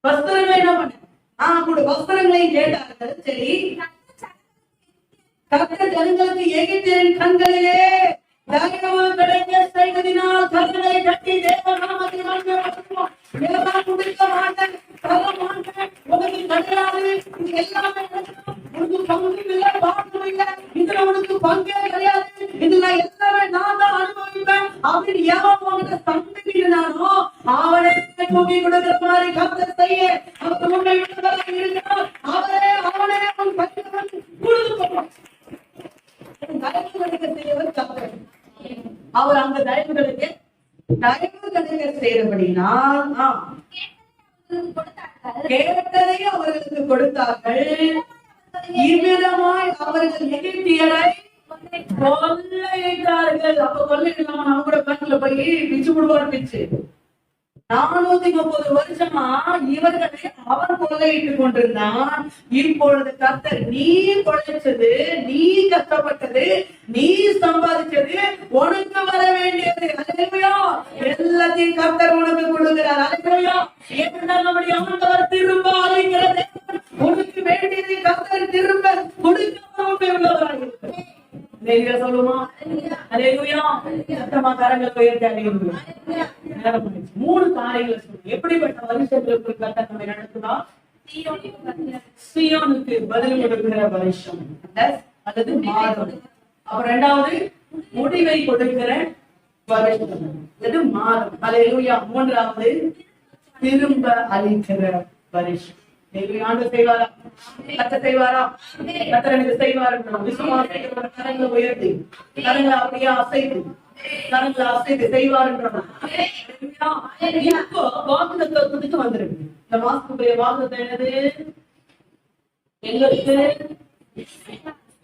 வஸ்திரங்களை என்ன பண்ண வஸ்திரங்களையும் கேட்டார்கள். சரி, கர்த்தர் ஜனங்களுக்கு எகிப்தியரின் கண்களிலே தயவு கிடைக்க செய்ததினால் கண்களை கட்டி தேவ நாமத்தை கொடுக்க மாட்டேன், தர மாட்டேன், உனக்கு கிடையாது, இது எல்லாமே உனக்கு பங்கு இல்லை, பாட்டு இல்லை, இதுல உனக்கு பங்கே கிடையாது, இதுல எல்லாமே நான் தான் அனுபவிப்பேன் அப்படின்னு எவன் உங்ககிட்ட சந்திக்கிறானோ அவனை தூக்கி கொடுக்கிற மாதிரி கர்த்தர் செய்ய அவர் உன்னை இருக்கிறார். அவனே உன் கையில் கொடுத்து அவர் அந்த தயவுகளுக்கு செய்தபடினா கேட்டதையும் அவர்களுக்கு கொடுத்தார்கள். இவ்விதமாய் அவர்கள் எகிப்தியரை கொள்ளையிட்டார்கள். அப்ப கொள்ளையிடலாமா? நம்ம கூட பேங்க்ல போய் பிச்சு கொடுப்பாரு. பிச்சு 430 வருஷமா இவர்களை அவன் கொள்ளையிட்டுக் கொண்டிருந்தான். இப்பொழுது கர்த்தர் நீ கொள்ளைச்சது, நீ கஷ்டப்பட்டது, நீ சம்பாதிச்சது, உனக்கு வர வேண்டியது எல்லாத்தையும் கர்த்தர் உனக்கு கொடுக்கிறார். நம்முடைய ஆண்டவர் திரும்ப அழைக்கிறது. உனக்கு வேண்டியதை கர்த்தர் திரும்ப கொடுக்க உள்ளவராக இருக்கிறார். சொல்லுமா? சத்தமா கரங்கள் உயர்த்தி 3 காரியங்களை சொல்லுங்க. எப்படிப்பட்ட வருஷங்களுக்கு கர்த்தர் நம்மை நடத்துனா? சீயோனுக்கு பதில் கொடுக்கிற வருஷம் அல்லது மாதம். அப்புறம் 2வது முடிவை கொடுக்கிற வருஷம் அல்லது மாதம். அல்லேலூயா. 3வது திரும்ப அளிக்கிற வருஷம். ஆண்டு செய்வாரா? கர்த்தர் செய்வாரா? கர்த்தர் எனக்கு செய்வார். விசுவாசிக்கிற கரங்களை உயர்த்தி கரங்களை அப்படியே அசைத்து கரங்களை அசைத்து செய்வார். இப்போ வாக்குத்தத்தத்துக்கு வந்திருக்கு. இந்த மாசத்துடைய வாக்குத்தம் என்னது? எங்களுக்கு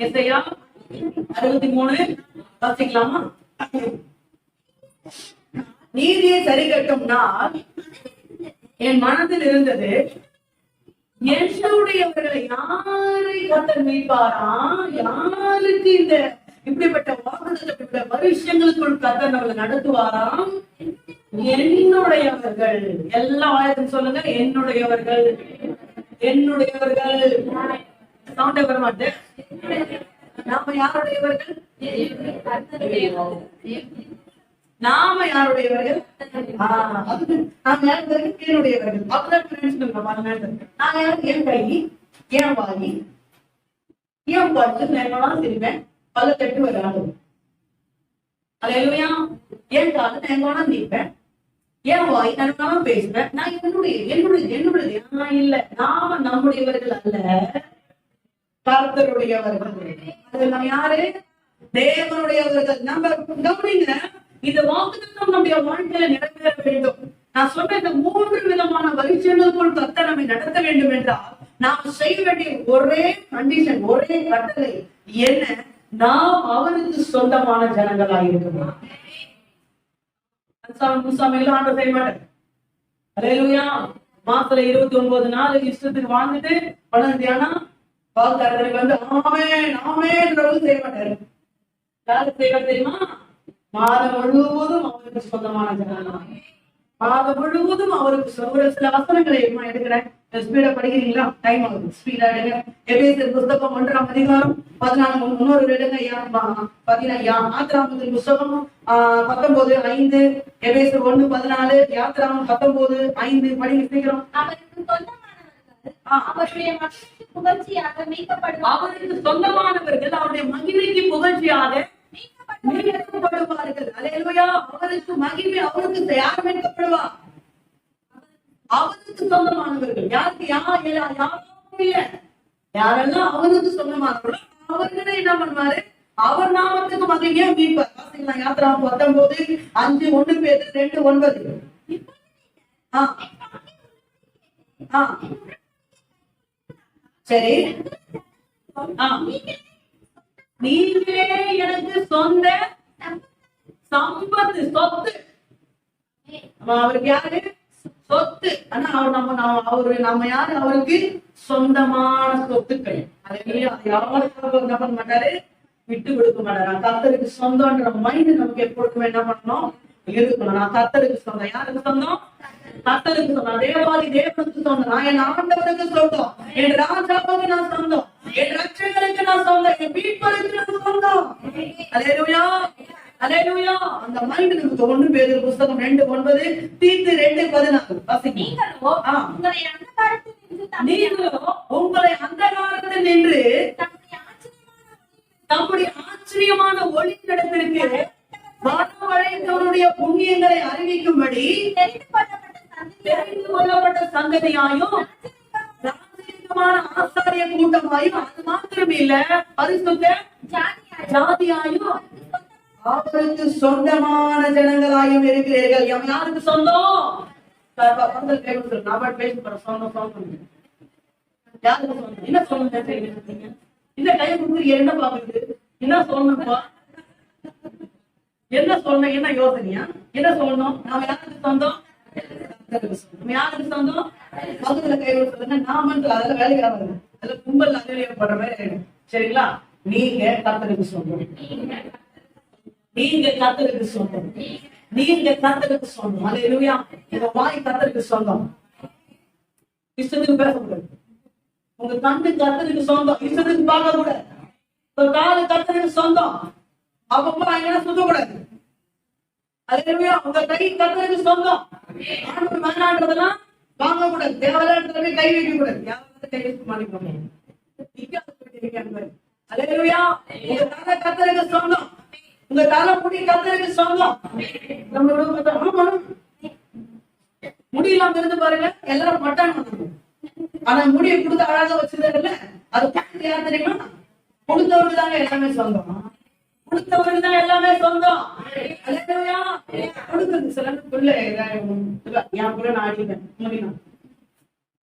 எஸ்ஐயா 63 வாசிக்கலாமா? நீதியை சரி கட்டும்னா என் மனதில் இருந்தது, என்னுடையவர்களை யாரை கர்த்தர் மீட்பாரா? யாருக்கு இந்த இப்படிப்பட்ட வாக்குத்தத்தப்பட்ட வருஷங்களுக்குள் கர்த்தர் நம்மளை நடத்துவாராம்? என்னுடையவர்கள். எல்லா ஆயத்தும் சொல்லுங்க. என்னுடையவர்கள், என்னுடையவர்கள். சவுண்டே வர மாட்டேன். நாம யாருடையவர்கள்? நாம யாருடையவர்கள்? என்னுடையவர்கள். என் கை, என் வாயி, என் பல்லு நேரம்லாம் சிரிப்பேன். பல்ல தட்டு வராது. அல்லேலூயா. என் கால நேரம் நிற்பேன். என் வாய் நான் பேசுவேன். நான் என்னுடைய நான் இல்ல. நாம நம்முடையவர்கள் அல்ல, கர்த்தருடையவர்கள். அது நம்ம யாரு? தேவனுடையவர்கள். நம்ம கவனிங்க, இந்த வாக்குத்தத்தம் நம்முடைய வாழ்க்கையில நிறைவேற வேண்டும். நான் சொன்ன இந்த 3 விதமான வருஷங்களுக்குள் கர்த்தர் நம்மை நடத்த வேண்டும் என்றால் நாம் செய்ய வேண்டிய ஒரே கண்டிஷன், ஒரே கட்டளை என்ன? நாம் அவருக்கு சொந்தமான ஜனங்களாக இருக்கணும். ஆண்டு செய்ய மாட்டேன். அல்லேலூயா. மாசத்துல 29 நாள் இஷ்டத்துக்கு வாழ்ந்துட்டு வளர்ந்தியானா வாக்குத்தத்தத்துக்கு வந்து ஆமே செய்ய மாட்டாரு. யாரு செய்வார் தெரியுமா? மாதம் முழுவதும் அவருக்கு சொந்தமான ஜனங்கள். மாதம் முழுவதும் அவருக்கு ஒரு சில வசனங்களை எடுக்கிறேன். ஸ்பீடா படிக்கிறீங்களா? டைம் ஆகுது, ஸ்பீடா எடுங்க. எபேசியர் புஸ்தகம் 1ஆம் அதிகாரம் 14 இன்னொரு எடுங்க. யாத்திராமத்தின் புஸ்தகம் 19:5, எபேசியர் 1:14, யாத்திராமம் 19:5 படிங்க சீக்கிரம். அவருக்கு சொந்தமானவர்கள் அவருடைய மகிமைக்கு புகழ்ச்சியாக மீட்கப்படுவார்கள். அல்லேலூயா. அவருக்கு மகிமை, அவருக்கு யார் மீட்கப்படுவா? அவருக்கு சொந்தமானவர்கள். யாருக்கு? யாரும் இல்ல. யாரெல்லாம் அவருக்கு சொந்தமானவர்களோ அவர்களை என்ன பண்ணுவாரு? அவர் நாமத்துக்கு மகிமையா மீட்பார். வாசிக்கலாம். யாத்திராமம் 19:5, 1 பேதுரு 2:9. சரி. நீங்களே எனக்கு சொந்த சம்பத்து, சொத்து. அவருக்கு யாரு? சொத்து. ஆனா நம்ம யாரு? அவருக்கு சொந்தமான சொத்துக்கள். அதை யாருக்காக என்ன பண்ண மாட்டாரு? விட்டு கொடுக்க மாட்டாரு. கர்த்தருக்கு சொந்தம்ன்ற மைண்ட் நமக்கு எப்பொழுதுமே என்ன பண்ணணும்? இருக்கணும். நான் கர்த்தருக்கு சொந்தம். யாருக்கு சொந்தம்? கர்த்தருக்கு சொந்தம். தேவாதி தேவனுக்கு சொந்தம். நான் என் ஆண்டவருக்கு சொந்தம். என் ராஜாவுக்கு நான் சொந்தம். என் ரட்சகருக்கு நான் சொந்தம். என் மீட்பருக்கு நான் சொந்தம். அல்லேலூயா, அல்லேலூயா. அந்த மைண்ட் நமக்கு 1 பேதுரு புஸ்தகம் 2:9, தீத்து 2:14 வாசிங்க. நீங்களோ உங்களை அந்தகாரத்தில் நின்று தம்முடைய ஆச்சரியமான ஒளி நடத்திற்கு வரவழைத்தவருடைய புண்ணியங்களை அறிவிக்கும்படி தெரிந்து கொள்ளப்பட்ட சந்ததியாயும் ராஜரீகமான ஆசாரிய கூட்டமாயும், அது மாத்திரமே இல்ல, பரிசுத்த ஜாதியாயும் அவருக்கு சொந்தமான ஜனங்களாயும் இருக்கிறீர்கள். யாருக்கு சொந்தம்? சொந்தம் சொந்தம். யாருக்கு சொந்தம்? என்ன சொல்லணும்? இந்த கை கொடுத்து என்ன பாக்குறது? என்ன சொல்லணும்ப்பா? என்ன சொல்லணும்? என்ன யோசனையா? என்ன சொல்லணும்? நாம யாருக்கு சொந்தம்? யாருக்கு சொந்தம்? பக்கத்துல கை கொடுத்து நாமன்ட்டு அதெல்லாம் வேலைக்கு ஆகாது. அதெல்லாம் கும்பல் அதிகப்படுற மாதிரி ஆயிடும். சரிங்களா? நீங்க கர்த்தருக்கு சொந்தம். நீங்க கர்த்தருக்கு சொந்தம். நீங்க கர்த்தருக்கு சொந்தம். அல்லேலூயா. உங்க வாய் கர்த்தருக்கு சொந்தம். இஷ்டத்துக்கு பேசக்கூடாது. உங்க கண்ணு கர்த்தருக்கு சொந்தம். இஷ்டத்துக்கு பார்க்க கூடாது. உங்க காலு கர்த்தருக்கு சொந்தம். அப்பப்போ எங்கன்னா சுத்த கூடாது. அல்லேலூயா. உங்க கை கர்த்தருக்கு சொந்தம். ஆண்டவர் வேணான்றதெல்லாம் வாங்க கூடாது. தேவையில்லாத கை வைக்க கூடாது. யாராவது கை வைக்க மாட்டேங்க. அல்லேலூயா. உங்க தலை கர்த்தருக்கு சொந்தம். உங்க தலை முடி கர்த்தருக்கு சொந்தம். நம்மளோட முடியெல்லாம் இருந்து பாருங்க, எல்லாரும் மட்டான். ஆனா முடியை கொடுத்து அழகா வச்சிருந்தாங்கல்ல, அது பார்த்து யார் தெரியுமா? கொடுத்தவருக்கு தாங்க எல்லாமே சொந்தம். கொடுத்தவருக்கு தான் எல்லாமே சொந்தம். கொடுக்குறது சில என் புள்ள நான் அடிப்பேன்.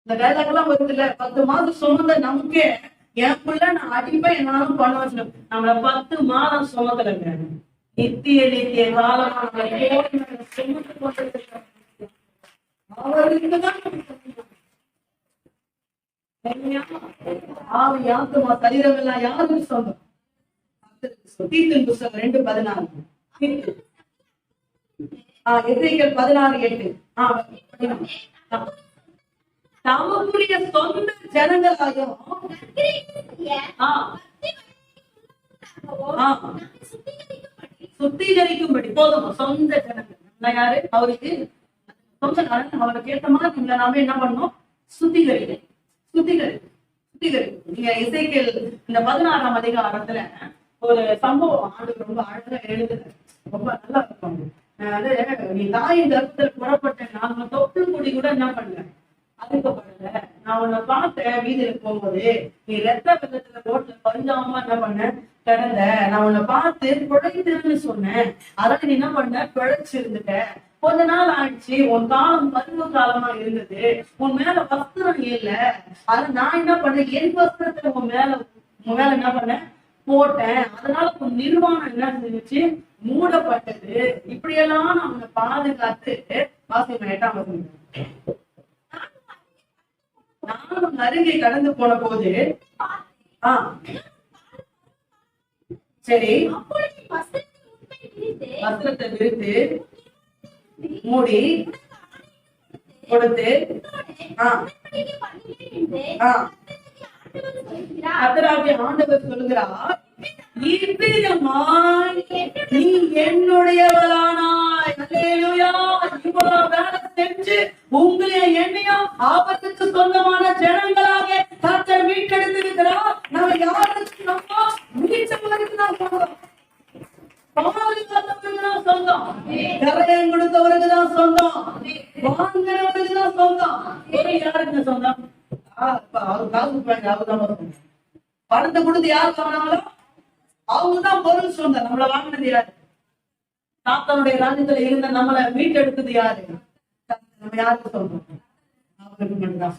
இந்த டைலாக் எல்லாம் வருது இல்ல, 10 மாதம் சுமந்த நமக்கே என் புள்ள நான் அடிப்பேன் என்னாலும் பண்ண வச்சு நம்மள 10 மாதம் சுமக்கலங்க. நித்திய நித்திய காலமா சுமந்து கொண்டு அவருக்கு தான் ஆத்மா சரீரம் எல்லாம் யாருக்கு சொந்தம்? தீத்தின் புஸ்தகம் 2:14, எசேக்கியேல் 16:8. தமக்குரிய சொந்த ஜனங்களாயும் சுத்திகரிக்கும்படி போதும். சொந்த ஜனங்கள் யாரு? அவருக்கு சொந்த அவருக்கு ஏற்ற மாதிரி நம்மள நாம என்ன பண்ணணும்? சுத்திகரிக்கணும். நீங்க எசேக்கியேல் இந்த 16ஆம் அதிகாரத்துல ஒரு சம்பவம் ஆண்டு ரொம்ப அழகா எழுதுது. ரொம்ப நல்லா இருக்கும். அது நீ தாயின் கர்ப்பத்துல புறப்பட்ட நான் தொட்டு கொடி கூட என்ன பண்ணல, அதுக்கப்படல. நான் உன்னை பார்த்தேன் வீதியில போகும்போது, நீ ரத்த வெள்ளத்துல ரோட்ல பறிஞ்சாம என்ன பண்ண கிடந்த. நான் உன்னை பார்த்து பிழைத்துன்னு சொன்னேன். அதாவது நீ என்ன பண்ண, பிழைச்சு இருந்துட்ட. கொஞ்ச நாள் ஆயிடுச்சு, உன் காலம் பருவ காலமா இருந்தது. உன் மேல வஸ்திரம் இல்ல. அது நான் என்ன பண்ணேன், என் வஸ்திரத்தை உன் மேல என்ன பண்ண போட்டேன். அதனால உன் நிர்வாணம் என்ன செஞ்சுச்சு, மூடப்பட்டது. இப்படியெல்லாம் நான் உன்னை பாதுகாத்து வாசியம் 8ஆம் வசனம். நானும் அருகே கடந்து போன போது சரி வஸ்திரத்தை விரித்து மூடி கொடுத்து கர்த்தராகிய ஆண்டவர் சொல்லுகிறார், இவ்விதமாய் நீ என்னுடையவளானாய். அல்லேலூயா. இவ்வளவு வேலை செஞ்சு உங்களை என்னையும் ஆபத்துக்கு சொந்தமான ஜனங்களாக கர்த்தர் மீட்டெடுத்திருக்கிறார். நம்ம யாருக்கு நம்ம மீட்டவருக்கு தான் சொந்தம், பாதுகாத்தவருக்கு தான் சொந்தம், கரையம் கொடுத்தவருக்கு தான் சொந்தம், வாங்கினவருக்கு தான் சொந்தம். யாருக்கு சொந்தம்? பணத்தை கொடுத்து யாரு வாங்கினாங்களோ அவங்கதான் பொருள் சொந்தம். நம்மள வாங்கினது யாரு? தாத்தனுடைய ராஜ்யத்துல இருந்த நம்மளை மீட்டெடுத்தது யாரு? நம்ம யாருக்கு சொல்றோம்? அவருக்கு மட்டும்தான்.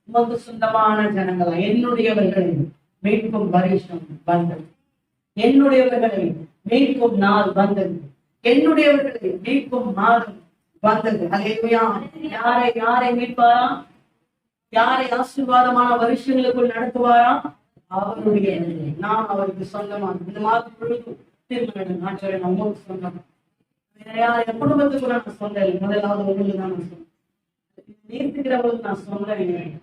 உமக்கு சொந்தமான ஜனங்களா, என்னுடையவர்களை மீட்கும் வருஷம் வந்தது, என்னுடையவர்களை மீட்கும் நாள் வந்தது, என்னுடையவர்களை மீட்கும் மாதம் வந்தது. அல்லேலூயா. யாரை யாரை மீட்பாரா? யாரை ஆசீர்வாதமான வருஷங்களுக்குள் நடத்துவாரா? அவருடைய. நாம் அவருக்கு சொந்தமான இந்த மாதம் முழுவதும் தீர்மானம் நான் சொல்றேன், உங்களுக்கு சொந்தம். என் குடும்பத்துக்கு கூட நான் சொன்னேன். முதலாவது உங்களுக்கு தான் நான் சொன்னேன், நேர்த்துக்கிறவங்களுக்கு நான் சொன்னேன்.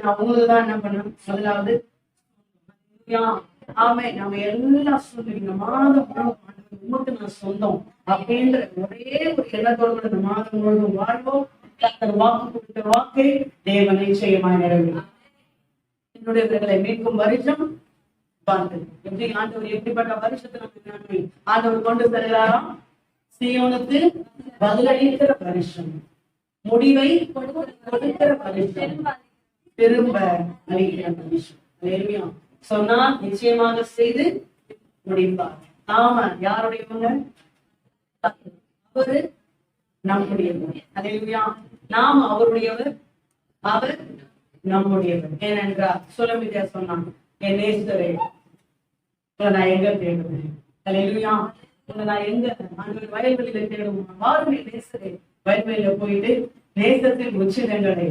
நான் உங்களுக்கு தான் என்ன பண்ணேன், முதலாவது. ஆமே, நம்ம எல்லாம் சொல்றீங்க மாதம் உமக்கு நான் சொந்தம் அப்படின்ற ஒரே ஒரு எண்ணத்தோடு இந்த மாதம் முழுவதும் வாழ்வோம். கர்த்தர் வாக்கு கொடுத்த வாக்கை தேவன் நிச்சயமாய் நிறைவேறும். என்னுடையவர்களை மீட்கும் வருஷம் வந்தது. எப்படி ஆண்டவர் எப்படிப்பட்ட வருஷத்தை நம்ம ஆண்டவர் கொண்டு செல்கிறாராம்? சீயோனுக்கு பதிலளிக்கிற வருஷம், முடிவை கொடுக்கிற வருஷம், திரும்ப அளிக்கிற வருஷம். சொன்னால் நிச்சயமாக செய்து முடிப்பார். ஆமா, யாருடையவங்க? அவரு நம்முடையவர். அல்லேலூயா. நாம் அவருடையவர், அவர் நம்முடையவர். ஏனென்றால் சுலமிதியா சொன்னான், என் நேசரே நான் எங்க தேடுவேன்? அல்லேலூயா. நான் எங்க வயல்வெளியில தேடுவோம்? வாருமே நேசரே, வயல்வெளியில போயிட்டு நேசத்தின் உச்சிதங்களை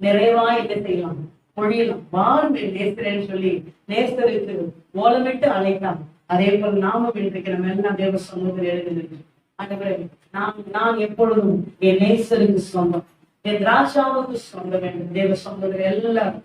நிறைவாய் என்ன செய்யலாம், பொழியலாம். வாருமே நேசரேன்னு சொல்லி நேசருக்கு ஓலமிட்டு அழைத்தான். அதே போல நாமும் இன்றைக்கு நம்ம எல்லாம் தேவ சமூகத்தில் எழுதுகிறது. நான் எப்பொழுதும் என் நேசருக்கு சொந்தம், என் ராஜாவுக்கு சொந்த வேண்டும். தேவ சமூகத்தில் எல்லாரும்